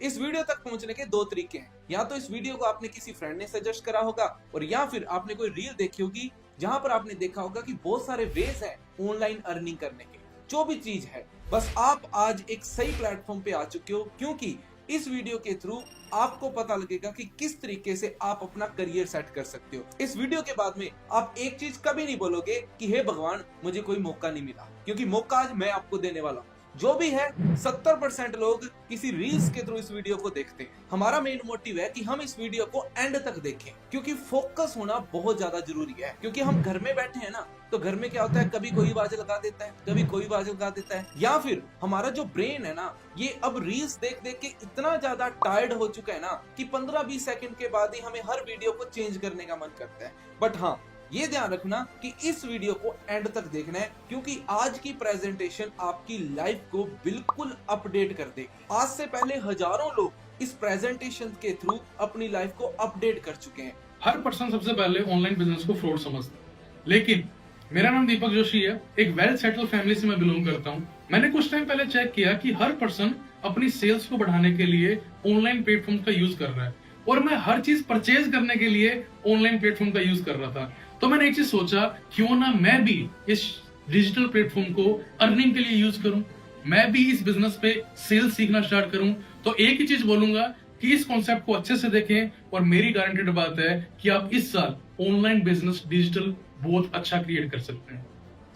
इस वीडियो तक पहुंचने के दो तरीके हैं। या तो इस वीडियो को आपने किसी फ्रेंड ने सजेस्ट करा होगा, और या फिर आपने कोई रील देखी होगी जहां पर आपने देखा होगा कि बहुत सारे वेज हैं ऑनलाइन अर्निंग करने के। जो भी चीज है, बस आप आज एक सही प्लेटफॉर्म पे आ चुके हो, क्योंकि इस वीडियो के थ्रू आपको पता लगेगा कि किस तरीके से आप अपना करियर सेट कर सकते हो। इस वीडियो के बाद में आप एक चीज कभी नहीं बोलोगे कि हे भगवान मुझे कोई मौका नहीं मिला, क्योंकि मौका आज मैं आपको देने वाला हूँ। जो भी है 70% लोग किसी रील्स के थ्रू इस वीडियो को देखते हैं। हमारा मेन मोटिव है कि हम इस वीडियो को एंड तक देखें, क्योंकि फोकस होना बहुत ज्यादा जरूरी है। क्योंकि हम घर में बैठे हैं ना, तो घर में क्या होता है, कभी कोई आवाज लगा देता है, कभी कोई आवाज लगा देता है, या फिर हमारा जो ब्रेन है ना, ये अब रील्स देख देख के इतना ज्यादा टायर्ड हो चुका है ना कि 15-20 सेकंड के बाद ही हमें हर वीडियो को चेंज करने का मन करता है। बट हाँ, ये ध्यान रखना कि इस वीडियो को एंड तक देखना है, क्योंकि आज की प्रेजेंटेशन आपकी लाइफ को बिल्कुल अपडेट कर देगी। आज से पहले हजारों लोग इस प्रेजेंटेशन के थ्रू अपनी लाइफ को अपडेट कर चुके हैं। हर पर्सन सबसे पहले ऑनलाइन बिजनेस को फ्रॉड समझता है, लेकिन मेरा नाम दीपक जोशी है। एक वेल सेटल फैमिली से मैं बिलोंग करता हूँ। मैंने कुछ टाइम पहले चेक किया कि हर पर्सन अपनी सेल्स को बढ़ाने के लिए ऑनलाइन प्लेटफॉर्म का यूज कर रहा है, और मैं हर चीज परचेज करने के लिए ऑनलाइन प्लेटफॉर्म का यूज कर रहा था। तो मैंने एक चीज सोचा, क्यों ना मैं भी इस डिजिटल प्लेटफॉर्म को अर्निंग के लिए यूज करूं, मैं भी इस बिजनेस पे सेल्स सीखना स्टार्ट करूं। तो एक ही चीज बोलूंगा कि इस कॉन्सेप्ट को अच्छे से देखें, और मेरी गारंटेड बात है कि आप इस साल ऑनलाइन बिजनेस डिजिटल बहुत अच्छा क्रिएट कर सकते हैं।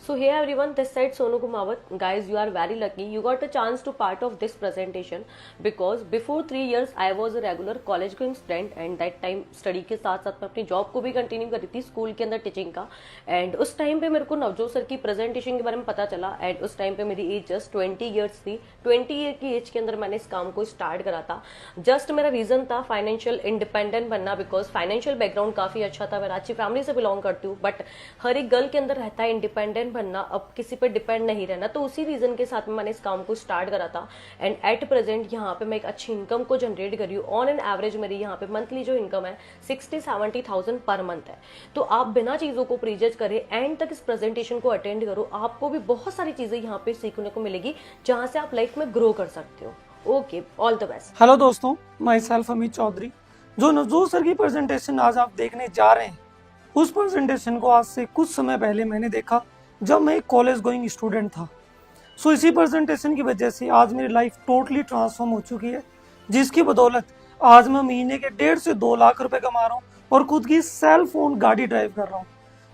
So hey everyone, this side Sonu Kumawat. Guys, you are very lucky. You got a chance to part of this presentation because before 3 years I was a regular college going student and that time study के साथ साथ मैं अपनी job को भी continue करी थी school के अंदर टीचिंग का। एंड उस टाइम पे मेरे को नवजोत सर की प्रेजेंटेशन के बारे में पता चला। एंड उस टाइम पे मेरी एज जस्ट 20 ईयर्स थी। 20 ईयर की एज के अंदर मैंने इस काम को स्टार्ट करा था। जस्ट मेरा रीजन था फाइनेंशियल इंडिपेंडेंट बनना, बिकॉज फाइनेंशियल बैकग्राउंड काफी अच्छा था। मैं अच्छी फैमिली से बिलोंग करती हूँ, बट हर एक गर्ल के अंदर रहता है इंडिपेंडेंट बनना, अब किसी पर डिपेंड नहीं रहना। तो उसी रीजन के साथ में मैंने इस काम को स्टार्ट करा था। एंड एट प्रेजेंट यहाँ पे मैं एक अच्छी इनकम को जनरेट करी हूँ। ऑन एन एवरेज मेरी यहाँ पे मंथली जो इनकम है 60-70,000 पर मंथ है। तो आप बिना चीजों को प्रीजज करे एंड तक इस प्रेजेंटेशन को अटेंड करो, आपको भी बहुत सारी चीजें यहाँ पे सीखने को मिलेगी जहां से आप लाइफ में ग्रो कर सकते हो। Okay, all the best. Hello दोस्तों, माई सेल्फ अमित चौधरी। जो नवजोत सर की प्रेजेंटेशन आज आप देखने जा रहे हैं, उस प्रेजेंटेशन को आज से कुछ समय पहले मैंने देखा जब मैं एक कॉलेज गोइंग स्टूडेंट था। सो इसी प्रेजेंटेशन की वजह से आज मेरी लाइफ टोटली ट्रांसफॉर्म हो चुकी है, जिसकी बदौलत आज मैं महीने के 1.5 से 2 लाख रुपए कमा रहा हूँ और खुद की सेल्फ ओन गाड़ी ड्राइव कर रहा हूँ।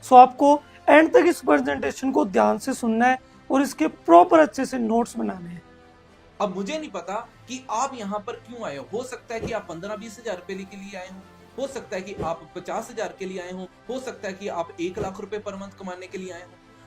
सो आपको एंड तक इस प्रेजेंटेशन को ध्यान से सुनना है और इसके प्रॉपर अच्छे से नोट्स बनाने हैं। अब मुझे नहीं पता कि आप यहाँ पर क्यों आए हो सकता है कि आप 15-20 हजार रुपए के लिए आए हो सकता है कि आप 50,000 के लिए आए हो सकता है कि आप 1 लाख रुपए पर मंथ कमाने के लिए आए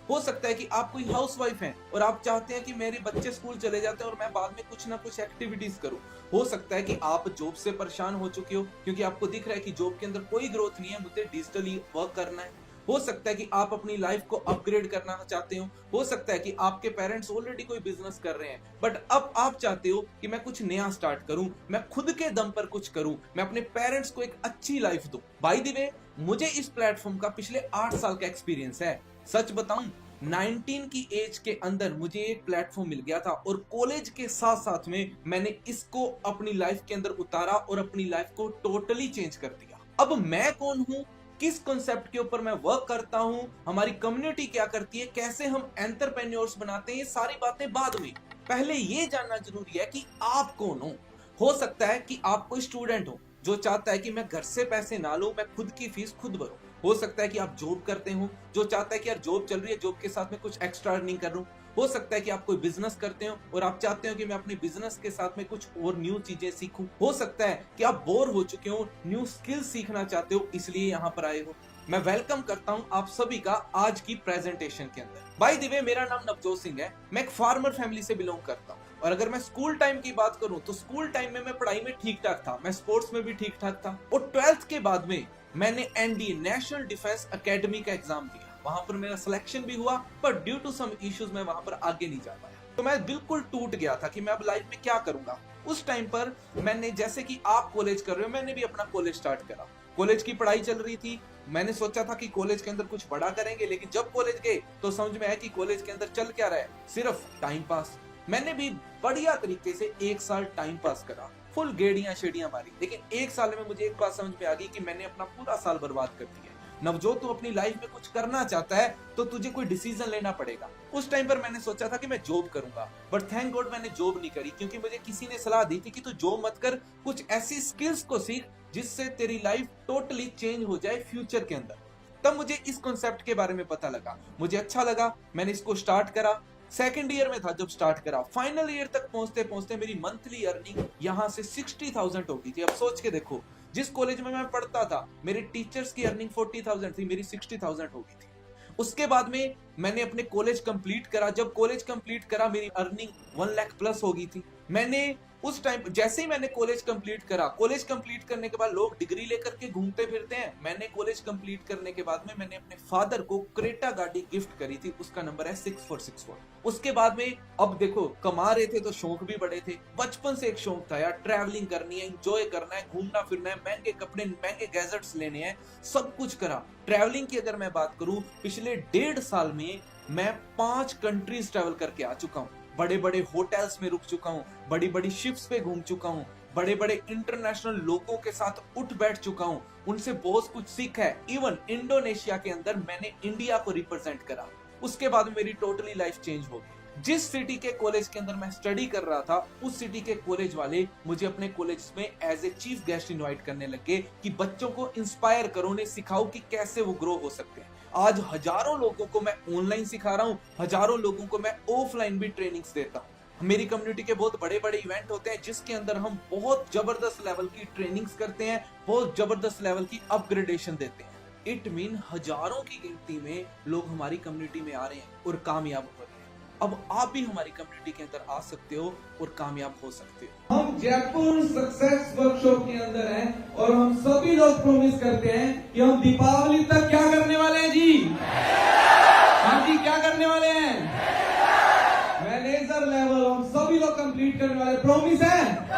हो सकता है कि आप कोई हाउसवाइफ हैं और आप चाहते हैं कि मेरे बच्चे स्कूल चले जाते हैं और मैं बाद में कुछ ना कुछ एक्टिविटीज करूं। हो सकता है कि आप जॉब से परेशान हो चुके हो, क्योंकि आपको दिख रहा है कि जॉब के अंदर कोई ग्रोथ नहीं है, मुझे डिजिटली वर्क करना है। हो सकता है कि आप अपनी लाइफ को अपग्रेड करना चाहते हो सकता है कि आपके पेरेंट्स ऑलरेडी कोई बिजनेस कर रहे हैं, बट अब आप चाहते हो कि मैं कुछ नया स्टार्ट करूं, मैं खुद के दम पर कुछ करूं, मैं अपने पेरेंट्स को एक अच्छी लाइफ दूं। बाय द वे, मुझे इस प्लेटफॉर्म का पिछले 8 साल का एक्सपीरियंस है। सच बताऊं, 19 की एज के अंदर मुझे एक प्लेटफॉर्म मिल गया था और कॉलेज के साथ साथ में मैंने इसको अपनी लाइफ के अंदर उतारा और अपनी लाइफ को टोटली चेंज कर दिया। अब मैं कौन हूं, किस कॉन्सेप्ट के ऊपर मैं वर्क करता हूं, हमारी कम्युनिटी क्या करती है, कैसे हम एंटरप्रेन्योर्स बनाते हैं, ये सारी बातें बाद में। पहले ये जानना जरूरी है कि आप कौन हो सकता है कि आप कोई स्टूडेंट हो जो चाहता है कि मैं घर से पैसे ना लूं, मैं खुद की फीस खुद भरूं। हो सकता है कि आप जॉब करते हो जो चाहता है कि यार जॉब चल रही है, जॉब के साथ में कुछ एक्स्ट्रा अर्निंग कर लूं। हो सकता है कि आप कोई बिजनेस करते हो और आप चाहते हो कि मैं अपने बिजनेस के साथ में कुछ और न्यू चीजें सीखूं। हो सकता है कि आप बोर हो चुके हो, न्यू स्किल सीखना चाहते हो, इसलिए यहाँ पर आए हो। मैं वेलकम करता हूं आप सभी का आज की प्रेजेंटेशन के अंदर। बाय द वे, मेरा नाम नवजोत सिंह है, मैं एक फार्मर फैमिली से बिलोंग करता हूं। और अगर मैं स्कूल टाइम की बात करूं तो स्कूल टाइम में मैं पढ़ाई में ठीक ठाक था, मैं स्पोर्ट्स में भी ठीक ठाक था। और 12th के बाद में मैंने एनडीए नेशनल डिफेंस एकेडमी का एग्जाम दिया। वहां पर मेरा सिलेक्शन भी हुआ, पर ड्यू टू सम इश्यूज मैं वहां पर आगे नहीं जा पाया। तो मैं बिल्कुल टूट गया था कि मैं अब लाइफ में क्या करूंगा। उस टाइम पर मैंने, जैसे कि आप कॉलेज कर रहे हो, मैंने भी अपना कॉलेज स्टार्ट करा। कॉलेज की पढ़ाई चल रही थी, मैंने सोचा था कि कॉलेज के अंदर कुछ बड़ा करेंगे, लेकिन जब कॉलेज गए तो समझ में आया कि कॉलेज के अंदर चल क्या रहा है, सिर्फ टाइम पास। मैंने भी बढ़िया तरीके से 1 साल टाइम पास करा, फुल गेड़ियां शेड़ियां मारी, लेकिन 1 साल में मुझे एक बात समझ में आ गई कि मैंने अपना पूरा साल बर्बाद कर दिया। नवजोत, तू अपनी लाइफ में कुछ करना चाहता है तो तुझे कोई डिसीजन लेना पड़ेगा। उस टाइम पर मैंने सोचा था कि मैं जॉब करूंगा, बट थैंक गॉड मैंने जॉब नहीं करी, क्योंकि मुझे किसी ने सलाह दी थी कि तू जॉब मत कर, कुछ ऐसी स्किल्स को सीख जिससे तेरी लाइफ टोटली चेंज हो जाए फ्यूचर के अंदर। तब मुझे इस कॉन्सेप्ट के बारे में पता लगा, मुझे अच्छा लगा, मैंने इसको स्टार्ट करा। सेकेंड ईयर में था जब स्टार्ट करा, फाइनल ईयर तक पहुंचते पहुंचते मेरी मंथली अर्निंग यहाँ से 60,000 हो गई थी। अब सोच के देखो, जिस कॉलेज में मैं पढ़ता था मेरे टीचर्स की अर्निंग 40,000 थी, मेरी 60,000 हो गई थी। उसके बाद में मैंने अपने कॉलेज कंप्लीट करा, जब कॉलेज कंप्लीट करा मेरी अर्निंग 1 लाख प्लस हो गई थी। मैंने उस टाइम जैसे ही मैंने कॉलेज कंप्लीट करा, कॉलेज कंप्लीट करने के बाद लोग डिग्री लेकर के घूमते फिरते हैं, मैंने कॉलेज कंप्लीट करने के बाद में मैंने अपने फादर को क्रेटा गाड़ी गिफ्ट करी थी, उसका नंबर है 6464। उसके बाद में अब देखो, कमा रहे थे तो शौक भी बड़े थे, बचपन से एक शौक था यार, ट्रैवलिंग करनी है, एंजॉय करना है, घूमना फिरना है, महंगे कपड़े महंगे गैजेट्स लेने हैं, सब कुछ करा। ट्रैवलिंग की अगर मैं बात करूं, पिछले 1.5 साल में मैं 5 कंट्रीज ट्रैवल करके आ चुका हूं, बड़े बड़े होटल्स में रुक चुका हूं, बड़ी बड़ी शिप्स पे घूम चुका हूं, बड़े बड़े इंटरनेशनल लोगों के साथ उठ बैठ चुका हूं, उनसे बहुत कुछ सीखा है। इवन इंडोनेशिया के अंदर मैंने इंडिया को रिप्रेजेंट करा। उसके बाद मेरी टोटली लाइफ चेंज हो गई। जिस सिटी के कॉलेज के अंदर मैं स्टडी कर रहा था, उस सिटी के कॉलेज वाले मुझे अपने कॉलेज में as a chief guest invite करने लगे कि बच्चों को इंस्पायर करो, उन्हें सिखाओ कि कैसे वो ग्रो हो सकते हैं। आज हजारों लोगों को मैं ऑनलाइन सिखा रहा हूँ, हजारों लोगों को मैं ऑफलाइन भी ट्रेनिंग्स देता हूँ। मेरी कम्युनिटी के बहुत बड़े बड़े इवेंट होते हैं जिसके अंदर हम बहुत जबरदस्त लेवल की ट्रेनिंग्स करते हैं, बहुत जबरदस्त लेवल की अपग्रेडेशन देते हैं। इट मीन हजारों की गिनती में लोग हमारी कम्युनिटी में आ रहे हैं और कामयाब हो रहे हैं। अब आप भी हमारी कम्युनिटी के अंदर आ सकते हो और कामयाब हो सकते हो। हम जयपुर सक्सेस वर्कशॉप के अंदर हैं और हम सभी लोग प्रॉमिस करते हैं कि हम दीपावली तक क्या करने वाले हैं जी? हाँ जी, क्या करने वाले हैं? मैनेजर लेवल हम सभी लोग कंप्लीट करने वाले, प्रॉमिस है।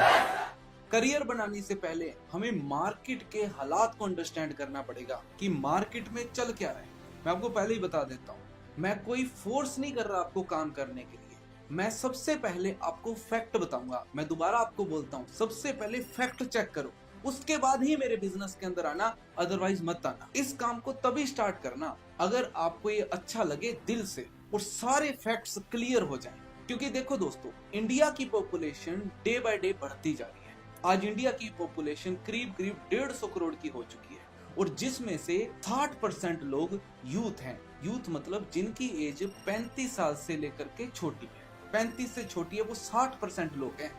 करियर बनाने से पहले हमें मार्केट के हालात को अंडरस्टैंड करना पड़ेगा कि मार्केट में चल क्या रहा है। मैं आपको पहले ही बता देता हूँ, मैं कोई फोर्स नहीं कर रहा आपको काम करने के लिए। मैं सबसे पहले आपको फैक्ट बताऊंगा। मैं दोबारा आपको बोलता हूँ, सबसे पहले फैक्ट चेक करो, उसके बाद ही मेरे बिजनेस के अंदर आना, अदरवाइज मत आना। इस काम को तभी स्टार्ट करना अगर आपको ये अच्छा लगे दिल से और सारे फैक्ट्स क्लियर हो जाएं। क्योंकि देखो दोस्तों, इंडिया की पॉपुलेशन डे बाय डे बढ़ती जा रही है। आज इंडिया की पॉपुलेशन करीब 150 करोड़ की हो चुकी है और जिसमें से 60% लोग यूथ हैं। यूथ मतलब जिनकी एज 35 साल से लेकर के छोटी है, 35 से छोटी है, वो 60% लोग हैं।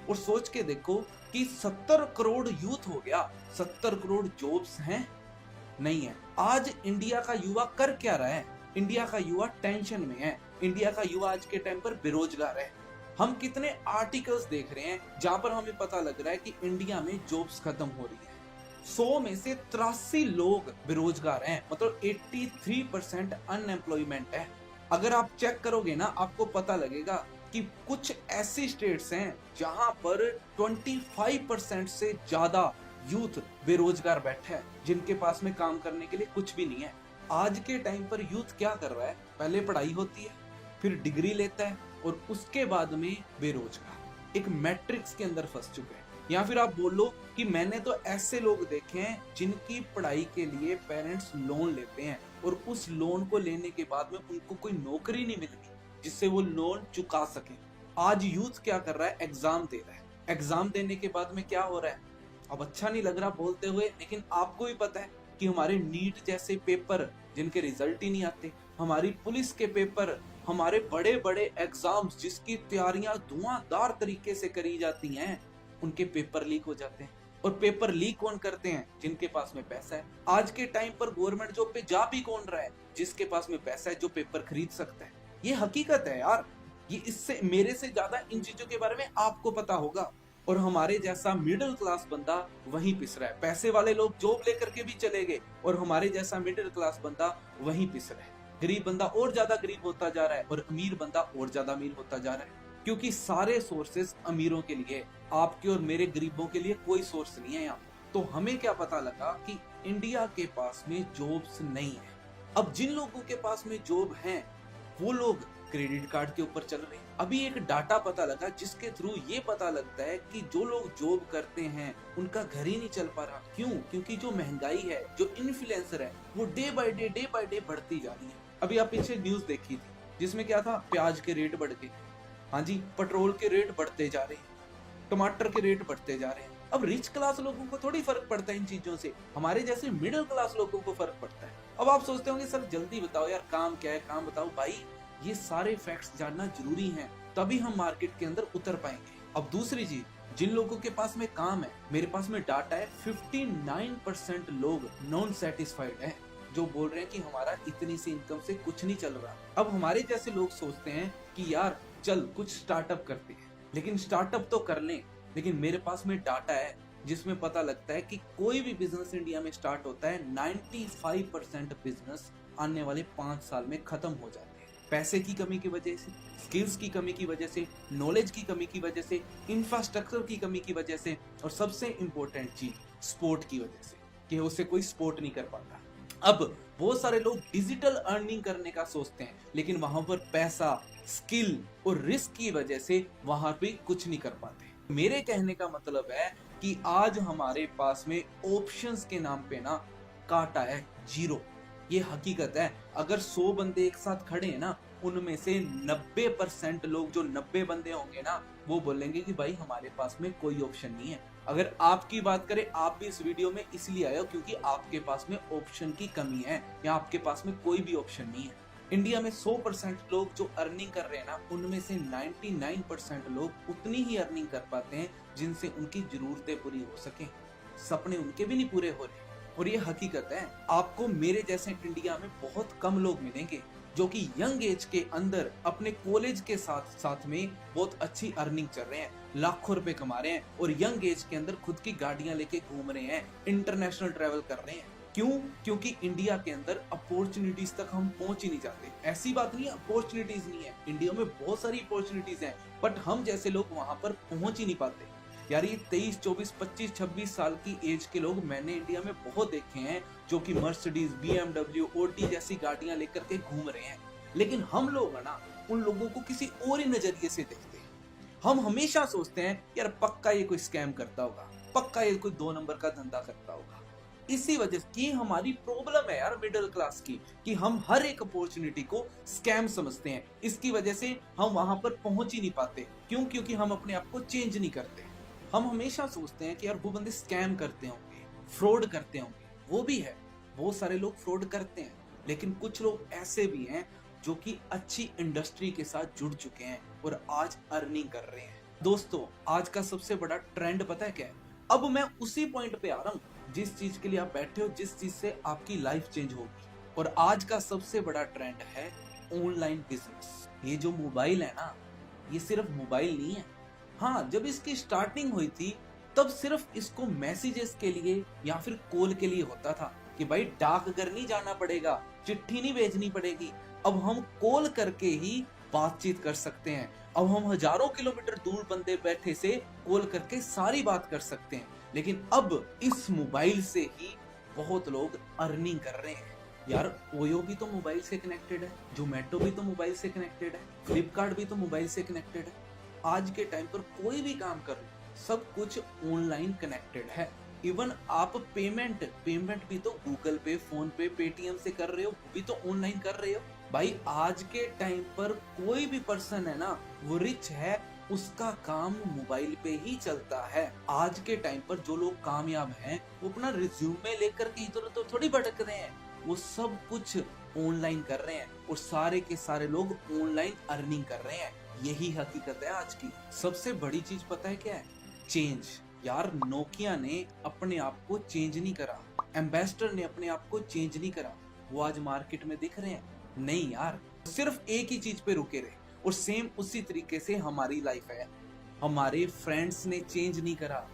और सोच के देखो कि 70 करोड़ यूथ हो गया, 70 करोड़ जॉब्स हैं? नहीं है। आज इंडिया का युवा कर क्या रहा है? इंडिया का युवा टेंशन में है। इंडिया का युवा आज के टाइम पर बेरोजगार है। हम कितने आर्टिकल्स देख रहे हैं जहां पर हमें पता लग रहा है कि इंडिया में जॉब्स खत्म हो रही है। 100 में से 83 लोग बेरोजगार हैं, मतलब 83% अनएम्प्लॉयमेंट है। अगर आप चेक करोगे ना, आपको पता लगेगा कि कुछ ऐसी स्टेट्स हैं जहां पर 25% से ज्यादा यूथ बेरोजगार बैठा है, जिनके पास में काम करने के लिए कुछ भी नहीं है। आज के टाइम पर यूथ क्या कर रहा है? पहले पढ़ाई होती है, फिर डिग्री लेता है और उसके बाद में बेरोजगार, एक मैट्रिक्स के अंदर फंस चुके हैं। या फिर आप बोलो कि मैंने तो ऐसे लोग देखे हैं जिनकी पढ़ाई के लिए पेरेंट्स लोन लेते हैं और उस लोन को लेने के बाद में उनको कोई नौकरी नहीं मिलती जिससे वो लोन चुका सके। आज यूथ क्या कर रहा है? एग्जाम दे रहा है। एग्जाम देने के बाद में क्या हो रहा है? अब अच्छा नहीं लग रहा बोलते हुए, लेकिन आपको भी पता है कि हमारे नीट जैसे पेपर जिनके रिजल्ट ही नहीं आते, हमारी पुलिस के पेपर, हमारे बड़े बड़े एग्जाम्स जिसकी तैयारियां धुआंधार तरीके से करी जाती हैं, उनके पेपर लीक हो जाते हैं। और पेपर लीक कौन करते हैं? जिनके पास में पैसा है। आज के टाइम पर गवर्नमेंट जॉब पे जा भी कौन रहा है? जिसके पास में पैसा है, जो पेपर खरीद सकता है। ये हकीकत है यार। ये इससे मेरे से ज्यादा इन चीजों के बारे में आपको पता होगा। और हमारे जैसा मिडिल क्लास बंदा वहीं पिस रहा है। पैसे वाले लोग जॉब लेकर के भी चले गए और हमारे जैसा मिडिल क्लास बंदा वहीं पिस रहा है। गरीब बंदा और ज्यादा गरीब होता जा रहा है और अमीर बंदा और ज्यादा अमीर होता जा रहा है, क्योंकि सारे सोर्सेस अमीरों के लिए, आपके और मेरे गरीबों के लिए कोई सोर्स नहीं है यहाँ। तो हमें क्या पता लगा कि इंडिया के पास में जॉब्स नहीं है। अब जिन लोगों के पास में जॉब है वो लोग क्रेडिट कार्ड के ऊपर चल रहे हैं। अभी एक डाटा पता लगा जिसके थ्रू ये पता लगता है कि जो लोग जॉब करते हैं उनका घर ही नहीं चल पा रहा। क्यों? क्योंकि जो महंगाई है, जो इन्फ्लुएंसर है, वो डे बाय डे बढ़ती जा रही है। अभी आप पीछे न्यूज देखी थी जिसमें क्या था, प्याज के रेट बढ़ गए, हाँ जी, पेट्रोल के रेट बढ़ते जा रहे हैं, टमाटर के रेट बढ़ते जा रहे हैं। अब रिच क्लास लोगों को थोड़ी फर्क पड़ता है इन चीजों से, हमारे जैसे मिडिल क्लास लोगों को फर्क पड़ता है। अब आप सोचते होंगे सर जल्दी बताओ यार, काम क्या है, काम बताओ। भाई ये सारे फैक्ट्स जानना जरूरी हैं, तभी हम मार्केट के अंदर उतर पाएंगे। अब दूसरी चीज, जिन लोगों के पास में काम है, मेरे पास में डाटा है, 59% लोग नॉन सेटिस्फाइड हैं, जो बोल रहे हैं कि हमारा इतनी सी इनकम से कुछ नहीं चल रहा। अब हमारे जैसे लोग सोचते हैं कि यार चल कुछ स्टार्टअप करते हैं, लेकिन स्टार्टअप तो कर लें, लेकिन मेरे पास में डाटा है जिसमें पता लगता है कि कोई भी बिजनेस इंडिया में स्टार्ट होता है, 95% बिजनेस आने वाले 5 साल में खत्म हो जाते हैं। पैसे की कमी की वजह से, स्किल्स की कमी की वजह से, नॉलेज की कमी की वजह से, इंफ्रास्ट्रक्चर की कमी की वजह से, और सबसे इंपॉर्टेंट चीज स्पोर्ट की वजह से, कि उसे कोई सपोर्ट नहीं कर पाता। अब बहुत सारे लोग डिजिटल अर्निंग करने का सोचते हैं, लेकिन वहां पर पैसा, स्किल और रिस्क की वजह से वहां पे कुछ नहीं कर पाते। मेरे कहने का मतलब है कि आज हमारे पास में ऑप्शंस के नाम पे ना काटा है 0। ये हकीकत है। अगर 100 बंदे एक साथ खड़े हैं ना, उनमें से 90% लोग, जो 90 बंदे होंगे ना, वो बोलेंगे कि भाई हमारे पास में कोई ऑप्शन नहीं है। अगर आपकी बात करें, आप भी इस वीडियो में इसलिए आए हो क्योंकि आपके पास में ऑप्शन की कमी है, या आपके पास में कोई भी ऑप्शन नहीं है। इंडिया में 100% लोग जो अर्निंग कर रहे हैं ना, उनमें से 99% लोग उतनी ही अर्निंग कर पाते हैं जिनसे उनकी जरूरतें पूरी हो सके। सपने उनके भी नहीं पूरे हो रहे, और ये हकीकत है। आपको मेरे जैसे इंडिया में बहुत कम लोग मिलेंगे जो कि यंग एज के अंदर अपने कॉलेज के साथ साथ में बहुत अच्छी अर्निंग कर रहे हैं, लाखों रुपए कमा रहे हैं, और यंग एज के अंदर खुद की गाड़ियां लेके घूम रहे हैं, इंटरनेशनल ट्रैवल कर रहे हैं। क्यों? क्योंकि इंडिया के अंदर अपॉर्चुनिटीज तक हम पहुंच ही नहीं जाते। ऐसी बात नहीं है अपॉर्चुनिटीज नहीं है, इंडिया में बहुत सारी अपॉर्चुनिटीज हैं, बट हम जैसे लोग वहां पर पहुंच ही नहीं पाते। यार ये 23, 24, 25, 26 साल की एज के लोग मैंने इंडिया में बहुत देखे हैं जो कि मर्सिडीज, BMW, OT जैसी गाड़ियां लेकर के घूम रहे हैं, लेकिन हम लोग है ना, उन लोगों को किसी और ही नजरिए से देखते हैं। हम हमेशा सोचते हैं यार पक्का ये कोई स्कैम करता होगा, पक्का ये कोई 2 नंबर का धंधा करता होगा। इसी वजह से हमारी प्रॉब्लम है यार मिडिल क्लास की, कि हम हर एक अपॉर्चुनिटी को स्कैम समझते हैं। इसकी वजह से हम वहां पर पहुंच ही नहीं पाते। क्यों? क्योंकि हम अपने आप को चेंज नहीं करते। हम हमेशा सोचते हैं कि यार वो बंदे स्कैम करते होंगे, फ्रॉड करते होंगे। वो भी है, बहुत सारे लोग फ्रॉड करते हैं, लेकिन कुछ लोग ऐसे भी हैं जो कि अच्छी इंडस्ट्री के साथ जुड़ चुके हैं और आज अर्निंग कर रहे हैं। दोस्तों, आज का सबसे बड़ा ट्रेंड पता है क्या है? अब मैं उसी पॉइंट पे आ रहा हूँ जिस चीज के लिए आप बैठे हो, जिस चीज से आपकी लाइफ चेंज होगी। और आज का सबसे बड़ा ट्रेंड है ऑनलाइन बिजनेस। ये जो मोबाइल है ना, ये सिर्फ मोबाइल नहीं है। हाँ, जब इसकी स्टार्टिंग हुई थी तब सिर्फ इसको मैसेजेस के लिए या फिर कॉल के लिए होता था कि भाई डाकघर नहीं जाना पड़ेगा, चिट्ठी नहीं भेजनी पड़ेगी, अब हम कॉल करके ही बातचीत कर सकते हैं। अब हम हजारों किलोमीटर दूर बंदे बैठे से कॉल करके सारी बात कर सकते हैं। लेकिन अब इस मोबाइल से ही बहुत लोग अर्निंग कर रहे हैं। यार ओयो भी तो मोबाइल से कनेक्टेड है, जोमेटो भी तो मोबाइल से कनेक्टेड है, फ्लिपकार्ट भी तो मोबाइल से कनेक्टेड है। आज के टाइम पर कोई भी काम कर लो, सब कुछ ऑनलाइन कनेक्टेड है। इवन आप पेमेंट भी तो गूगल पे, फोन पे, पेटीएम से कर रहे हो, वो भी तो ऑनलाइन कर रहे हो। भाई आज के टाइम पर कोई भी पर्सन है ना, वो रिच है, उसका काम मोबाइल पे ही चलता है। आज के टाइम पर जो लोग कामयाब हैं, वो अपना रिज्यूमे लेकर के इधर उधर थोड़ी भटक रहे हैं, वो सब कुछ ऑनलाइन कर रहे हैं और सारे के सारे लोग ऑनलाइन अर्निंग कर रहे हैं। यही हकीकत है आज की। सबसे बड़ी चीज पता है क्या है? चेंज। यार नोकिया ने अपने आप को चेंज नहीं करा, एम्बेसडर ने अपने आप को चेंज नहीं करा, वो आज मार्केट में दिख रहे हैं? नहीं यार, सिर्फ एक ही चीज पे रुके रहे। और सेम उसी तरीके से हमारी लाइफ है। हमारे फ्रेंड्स ने चेंज नहीं करा,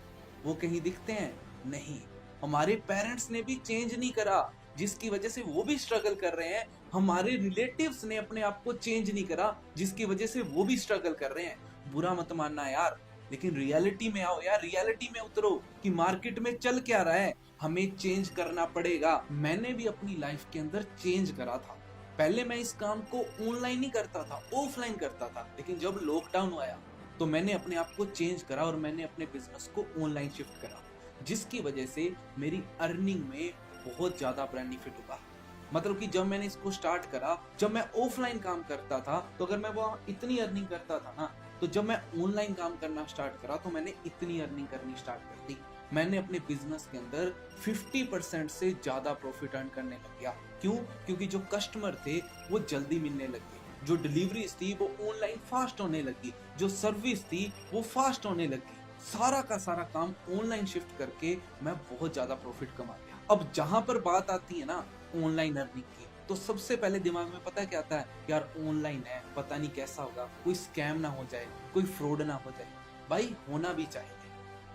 वो कहीं दिखते हैं? नहीं। हमारे पेरेंट्स ने भी चेंज नहीं करा, जिसकी वजह से वो भी स्ट्रगल कर रहे हैं। हमारे रिलेटिव्स ने अपने आप को चेंज नहीं करा, जिसकी वजह से वो भी स्ट्रगल कर रहे हैं। बुरा मत मानना यार, लेकिन रियलिटी में आओ यार, रियलिटी में उतरो कि मार्केट में चल क्या रहा है। हमें चेंज करना पड़ेगा। मैंने भी अपनी लाइफ के अंदर चेंज करा था। पहले मैं इस काम को ऑनलाइन नहीं करता था, ऑफलाइन करता था, लेकिन जब लॉकडाउन आया तो मैंने अपने आप को चेंज करा और मैंने अपने बिजनेस को ऑनलाइन शिफ्ट करा, जिसकी वजह से मेरी अर्निंग में बहुत ज्यादा बेनिफिट हुआ। मतलब कि जब मैंने इसको स्टार्ट करा, जब मैं ऑफलाइन काम करता था तो अगर मैं वहाँ इतनी अर्निंग करता था ना, तो जब मैं ऑनलाइन काम करना स्टार्ट करा तो मैंने इतनी अर्निंग करनी स्टार्ट कर दी। मैंने अपने बिजनेस के अंदर 50% से ज्यादा प्रॉफिट अर्न करने लग गया। क्यों? क्योंकि जो कस्टमर थे वो जल्दी मिलने लगे, जो डिलीवरीज थी वो ऑनलाइन फास्ट होने लगी, जो सर्विस थी वो फास्ट होने लगी। सारा का सारा काम ऑनलाइन शिफ्ट करके मैं बहुत ज्यादा प्रॉफिट कमा गया। अब जहां पर बात आती है ना ऑनलाइन अर्निंग की, तो सबसे पहले दिमाग में पता है क्या आता है? यार ऑनलाइन है, पता नहीं कैसा होगा, कोई स्कैम ना हो जाए, कोई फ्रॉड ना हो जाए। भाई होना भी चाहिए।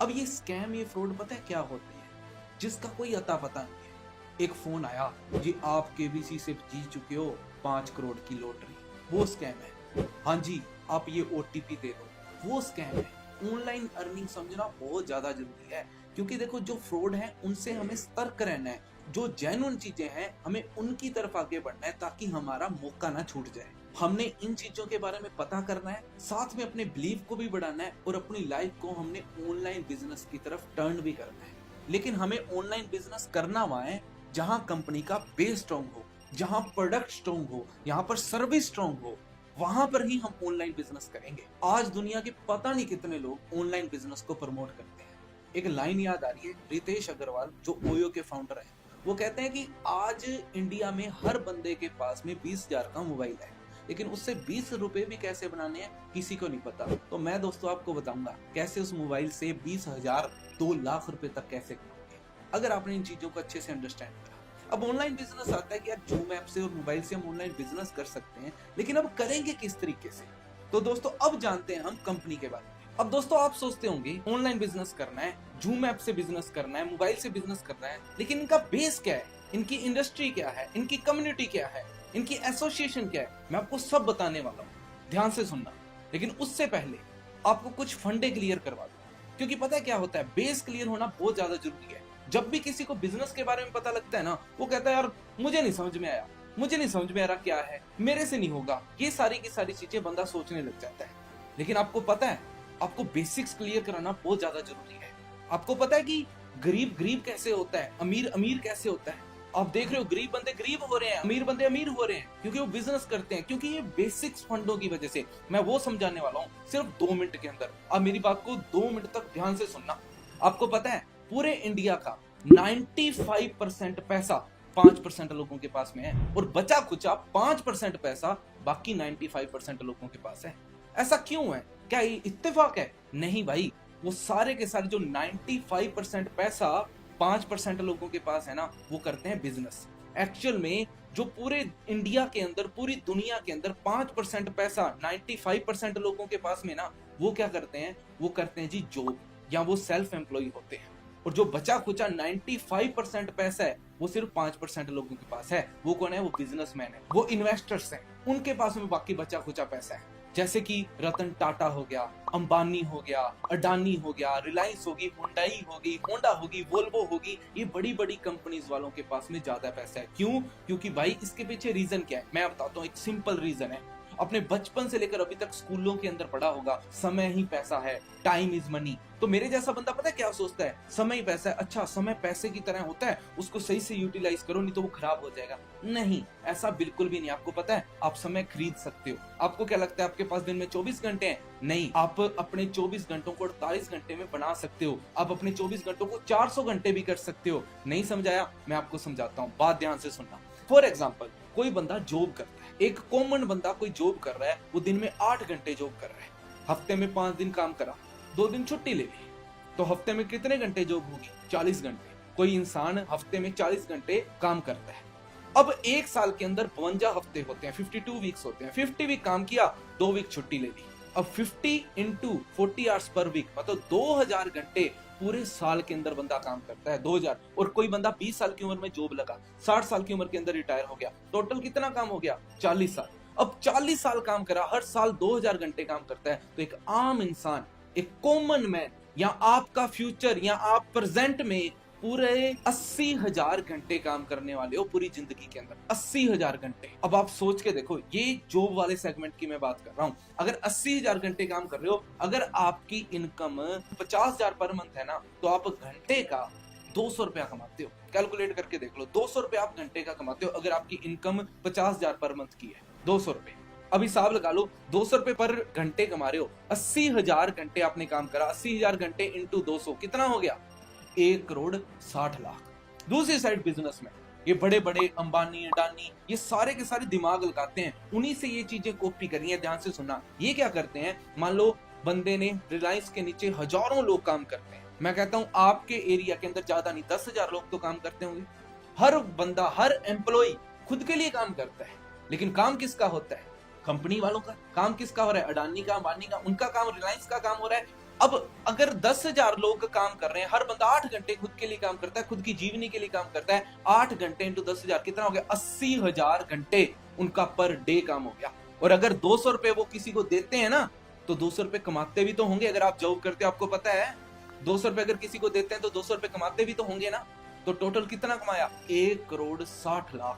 अब ये स्कैम, ये फ्रॉड पता है क्या होते हैं, जिसका कोई अता पता नहीं है। एक फोन आया, जी आप केबीसी से जीत चुके हो 5 करोड़ की लॉटरी, वो स्कैम है। हाँ जी आप ये ओटीपी दे दो, वो स्कैम है। ऑनलाइन अर्निंग समझना बहुत ज्यादा जरूरी है, क्योंकि देखो जो फ्रॉड है उनसे हमें सतर्क रहना है, जो जेन्युइन चीजें हैं हमें उनकी तरफ आगे बढ़ना है ताकि हमारा मौका ना छूट जाए। हमने इन चीजों के बारे में पता करना है, साथ में अपने बिलीव को भी बढ़ाना है और अपनी लाइफ को हमने ऑनलाइन बिजनेस की तरफ टर्न भी करना है। लेकिन हमें ऑनलाइन बिजनेस करना वहां है जहां कंपनी का बेस स्ट्रॉन्ग हो, जहां प्रोडक्ट स्ट्रॉन्ग हो, यहाँ पर सर्विस स्ट्रॉन्ग हो, वहां पर ही हम ऑनलाइन बिजनेस करेंगे। आज दुनिया के पता नहीं कितने लोग ऑनलाइन बिजनेस को प्रमोट करते हैं। एक लाइन याद आ रही है, रितेश अग्रवाल जो ओयो के फाउंडर हैं, वो कहते हैं कि आज इंडिया में हर बंदे के पास में 20,000 का मोबाइल है, लेकिन उससे 20 रुपए भी कैसे बनाने हैं किसी को नहीं पता। तो मैं दोस्तों आपको बताऊंगा कैसे उस मोबाइल से 20,000 2 लाख रुपए तक कैसे कमाओगे, अगर आपने इन चीजों को अच्छे से अंडरस्टैंड किया। अब ऑनलाइन बिजनेस आता है कि यार जूम ऐप से और मोबाइल से हम ऑनलाइन बिजनेस कर सकते हैं, लेकिन अब करेंगे किस तरीके से? तो दोस्तों अब जानते हैं हम कंपनी के बारे में। अब दोस्तों आप सोचते होंगे ऑनलाइन बिजनेस करना है, जूम ऐप से बिजनेस करना है, मोबाइल से बिजनेस करना है, लेकिन इनका बेस क्या है, इनकी इंडस्ट्री क्या है, इनकी कम्युनिटी क्या है, इनकी एसोसिएशन क्या है? मैं आपको सब बताने वाला हूँ, ध्यान से सुनना। लेकिन उससे पहले आपको कुछ फंडे क्लियर करवा दूं, क्योंकि पता है क्या होता है, बेस क्लियर होना बहुत ज्यादा जरूरी है। जब भी किसी को बिजनेस के बारे में पता लगता है ना, वो कहता है यार मुझे नहीं समझ में आया, मुझे नहीं समझ में आ रहा क्या है, मेरे से नहीं होगा, ये सारी की सारी चीजें बंदा सोचने लग जाता है। लेकिन आपको पता है, आपको बेसिक्स क्लियर कराना बहुत ज्यादा जरूरी है। आपको पता है कि गरीब गरीब कैसे होता है, अमीर अमीर कैसे होता है। आप देख रहे हो गरीब बंदे गरीब हो रहे हैं, अमीर बंदे अमीर हो रहे हैं, क्योंकि वो बिजनेस करते हैं, क्योंकि ये बेसिक्स फंडों की वजह से। मैं वो समझाने वाला हूँ सिर्फ 2 मिनट के अंदर। अब मेरी बात को 2 मिनट तक ध्यान से सुनना। आपको पता है पूरे इंडिया का 95% पैसा 5% लोगों के पास में है, और बचा खुचा 5% पैसा बाकी 95% लोगों के पास है। ऐसा क्यों है? क्या ये इत्तेफाक है? नहीं भाई, वो सारे के सारे जो 95% पैसा 5% लोगों के पास है ना, वो करते हैं बिजनेस। एक्चुअल में जो पूरे इंडिया के अंदर, पूरी दुनिया के अंदर 5% पैसा 95% लोगों के पास में ना, वो क्या करते हैं? वो करते हैं जी जॉब, या वो सेल्फ एम्प्लॉय होते हैं। और जो बचा खुचा 95% पैसा है वो सिर्फ 5% लोगों के पास है। वो कौन है? वो बिजनेसमैन है, वो इन्वेस्टर्स हैं, उनके पास में बाकी बचा खुचा पैसा है। जैसे कि रतन टाटा हो गया, अंबानी हो गया, अडानी हो गया, रिलायंस होगी, हुंडई होगी, होंडा होगी, वोल्वो होगी, ये बड़ी बड़ी कंपनीज वालों के पास में ज्यादा पैसा है। क्यों? क्योंकि भाई इसके पीछे रीजन क्या है मैं बताता हूँ। एक सिंपल रीजन है, अपने बचपन से लेकर अभी तक स्कूलों के अंदर पढ़ा होगा, समय ही पैसा है, टाइम इज मनी। तो मेरे जैसा बंदा पता है क्या सोचता है? समय ही पैसा है। अच्छा, समय पैसे की तरह होता है, उसको सही से यूटिलाइज करो, नहीं तो वो खराब हो जाएगा। नहीं, ऐसा बिल्कुल भी नहीं। आपको पता है आप समय खरीद सकते हो। आपको क्या लगता है आपके पास दिन में 24 घंटे हैं? नहीं, आप अपने 24 घंटों को 48 घंटे में बना सकते हो। आप अपने 24 घंटों को 400 घंटे भी कर सकते हो। नहीं समझाया? मैं आपको समझाता हूँ, बात ध्यान से सुनना। फॉर एग्जाम्पल, कोई बंदा जॉब करता है, एक कॉमन बंदा कोई जॉब कर रहा है, वो दिन में 8 घंटे जॉब कर रहा है, हफ्ते में 5 दिन काम करा, 2 दिन छुट्टी ले ली, तो हफ्ते में कितने घंटे जॉब होगी? 40 घंटे। कोई इंसान हफ्ते में 40 घंटे काम करता है। अब एक साल के अंदर 52 हफ्ते होते हैं, 52 वीक्स होते हैं। 50 वीक काम किया, 2 वीक छुट्टी ले ली। अब 50 × 40 आवर्स पर वीक, मतलब 2000 घंटे पूरे साल के अंदर बंदा काम करता है। 2000। और कोई बंदा 20 साल की उम्र में जॉब लगा, 60 साल की उम्र के अंदर रिटायर हो गया, टोटल कितना काम हो गया? 40 साल। अब 40 साल काम करा, हर साल 2000 घंटे काम करता है, तो एक आम इंसान, एक कॉमन मैन, या आपका फ्यूचर, या आप प्रेजेंट में पूरे 80,000 घंटे काम करने वाले हो पूरी जिंदगी के अंदर, 80,000 घंटे। अब आप सोच के देखो, ये जॉब वाले सेगमेंट की मैं बात कर रहा हूं। अगर 80,000 घंटे काम कर रहे हो, अगर आपकी इनकम 50,000 पर मंथ है ना, तो आप घंटे का 200 रुपया कमाते हो। कैलकुलेट करके देख लो, 200 रुपया आप घंटे का कमाते हो अगर आपकी इनकम 50,000 पर मंथ की है। 200 रुपए, अब हिसाब लगा लो, 200 रुपए पर घंटे कमा रहे हो, 80,000 घंटे आपने काम करा, 80,000 घंटे इंटू 200 कितना हो गया? 1,60,00,000। दूसरी साइड बिजनेस में ये बड़े बड़े अंबानी, अडानी, ये सारे के सारे दिमाग लगाते हैं, उन्हीं से ये चीजें कॉपी करी है। ध्यान से सुनना, ये क्या करते हैं, मान लो बंदे ने रिलायंस के नीचे हजारों लोग काम करते हैं। मैं कहता हूं आपके एरिया के अंदर ज्यादा नहीं 10,000 लोग तो काम करते होंगे। हर बंदा, हर एम्प्लॉय खुद के लिए काम करता है, लेकिन काम किसका होता है? कंपनी वालों का। काम किसका हो रहा है? अडानी का, अंबानी का। उनका काम, रिलायंस का काम हो रहा है। अब अगर 10,000 लोग काम कर रहे हैं, हर बंदा 8 घंटे खुद के लिए काम करता है, खुद की जीवनी के लिए काम करता है, 8 घंटे इंटू 10,000 कितना हो गया? 80,000 घंटे उनका पर डे काम हो गया। और अगर 200 रुपए वो किसी को देते हैं ना, तो 200 रुपए कमाते भी तो होंगे। अगर आप जॉब करते हो आपको पता है, 200 रुपए अगर किसी को देते हैं तो 200 रुपए कमाते भी तो होंगे ना। तो टोटल कितना कमाया? 1,60,00,000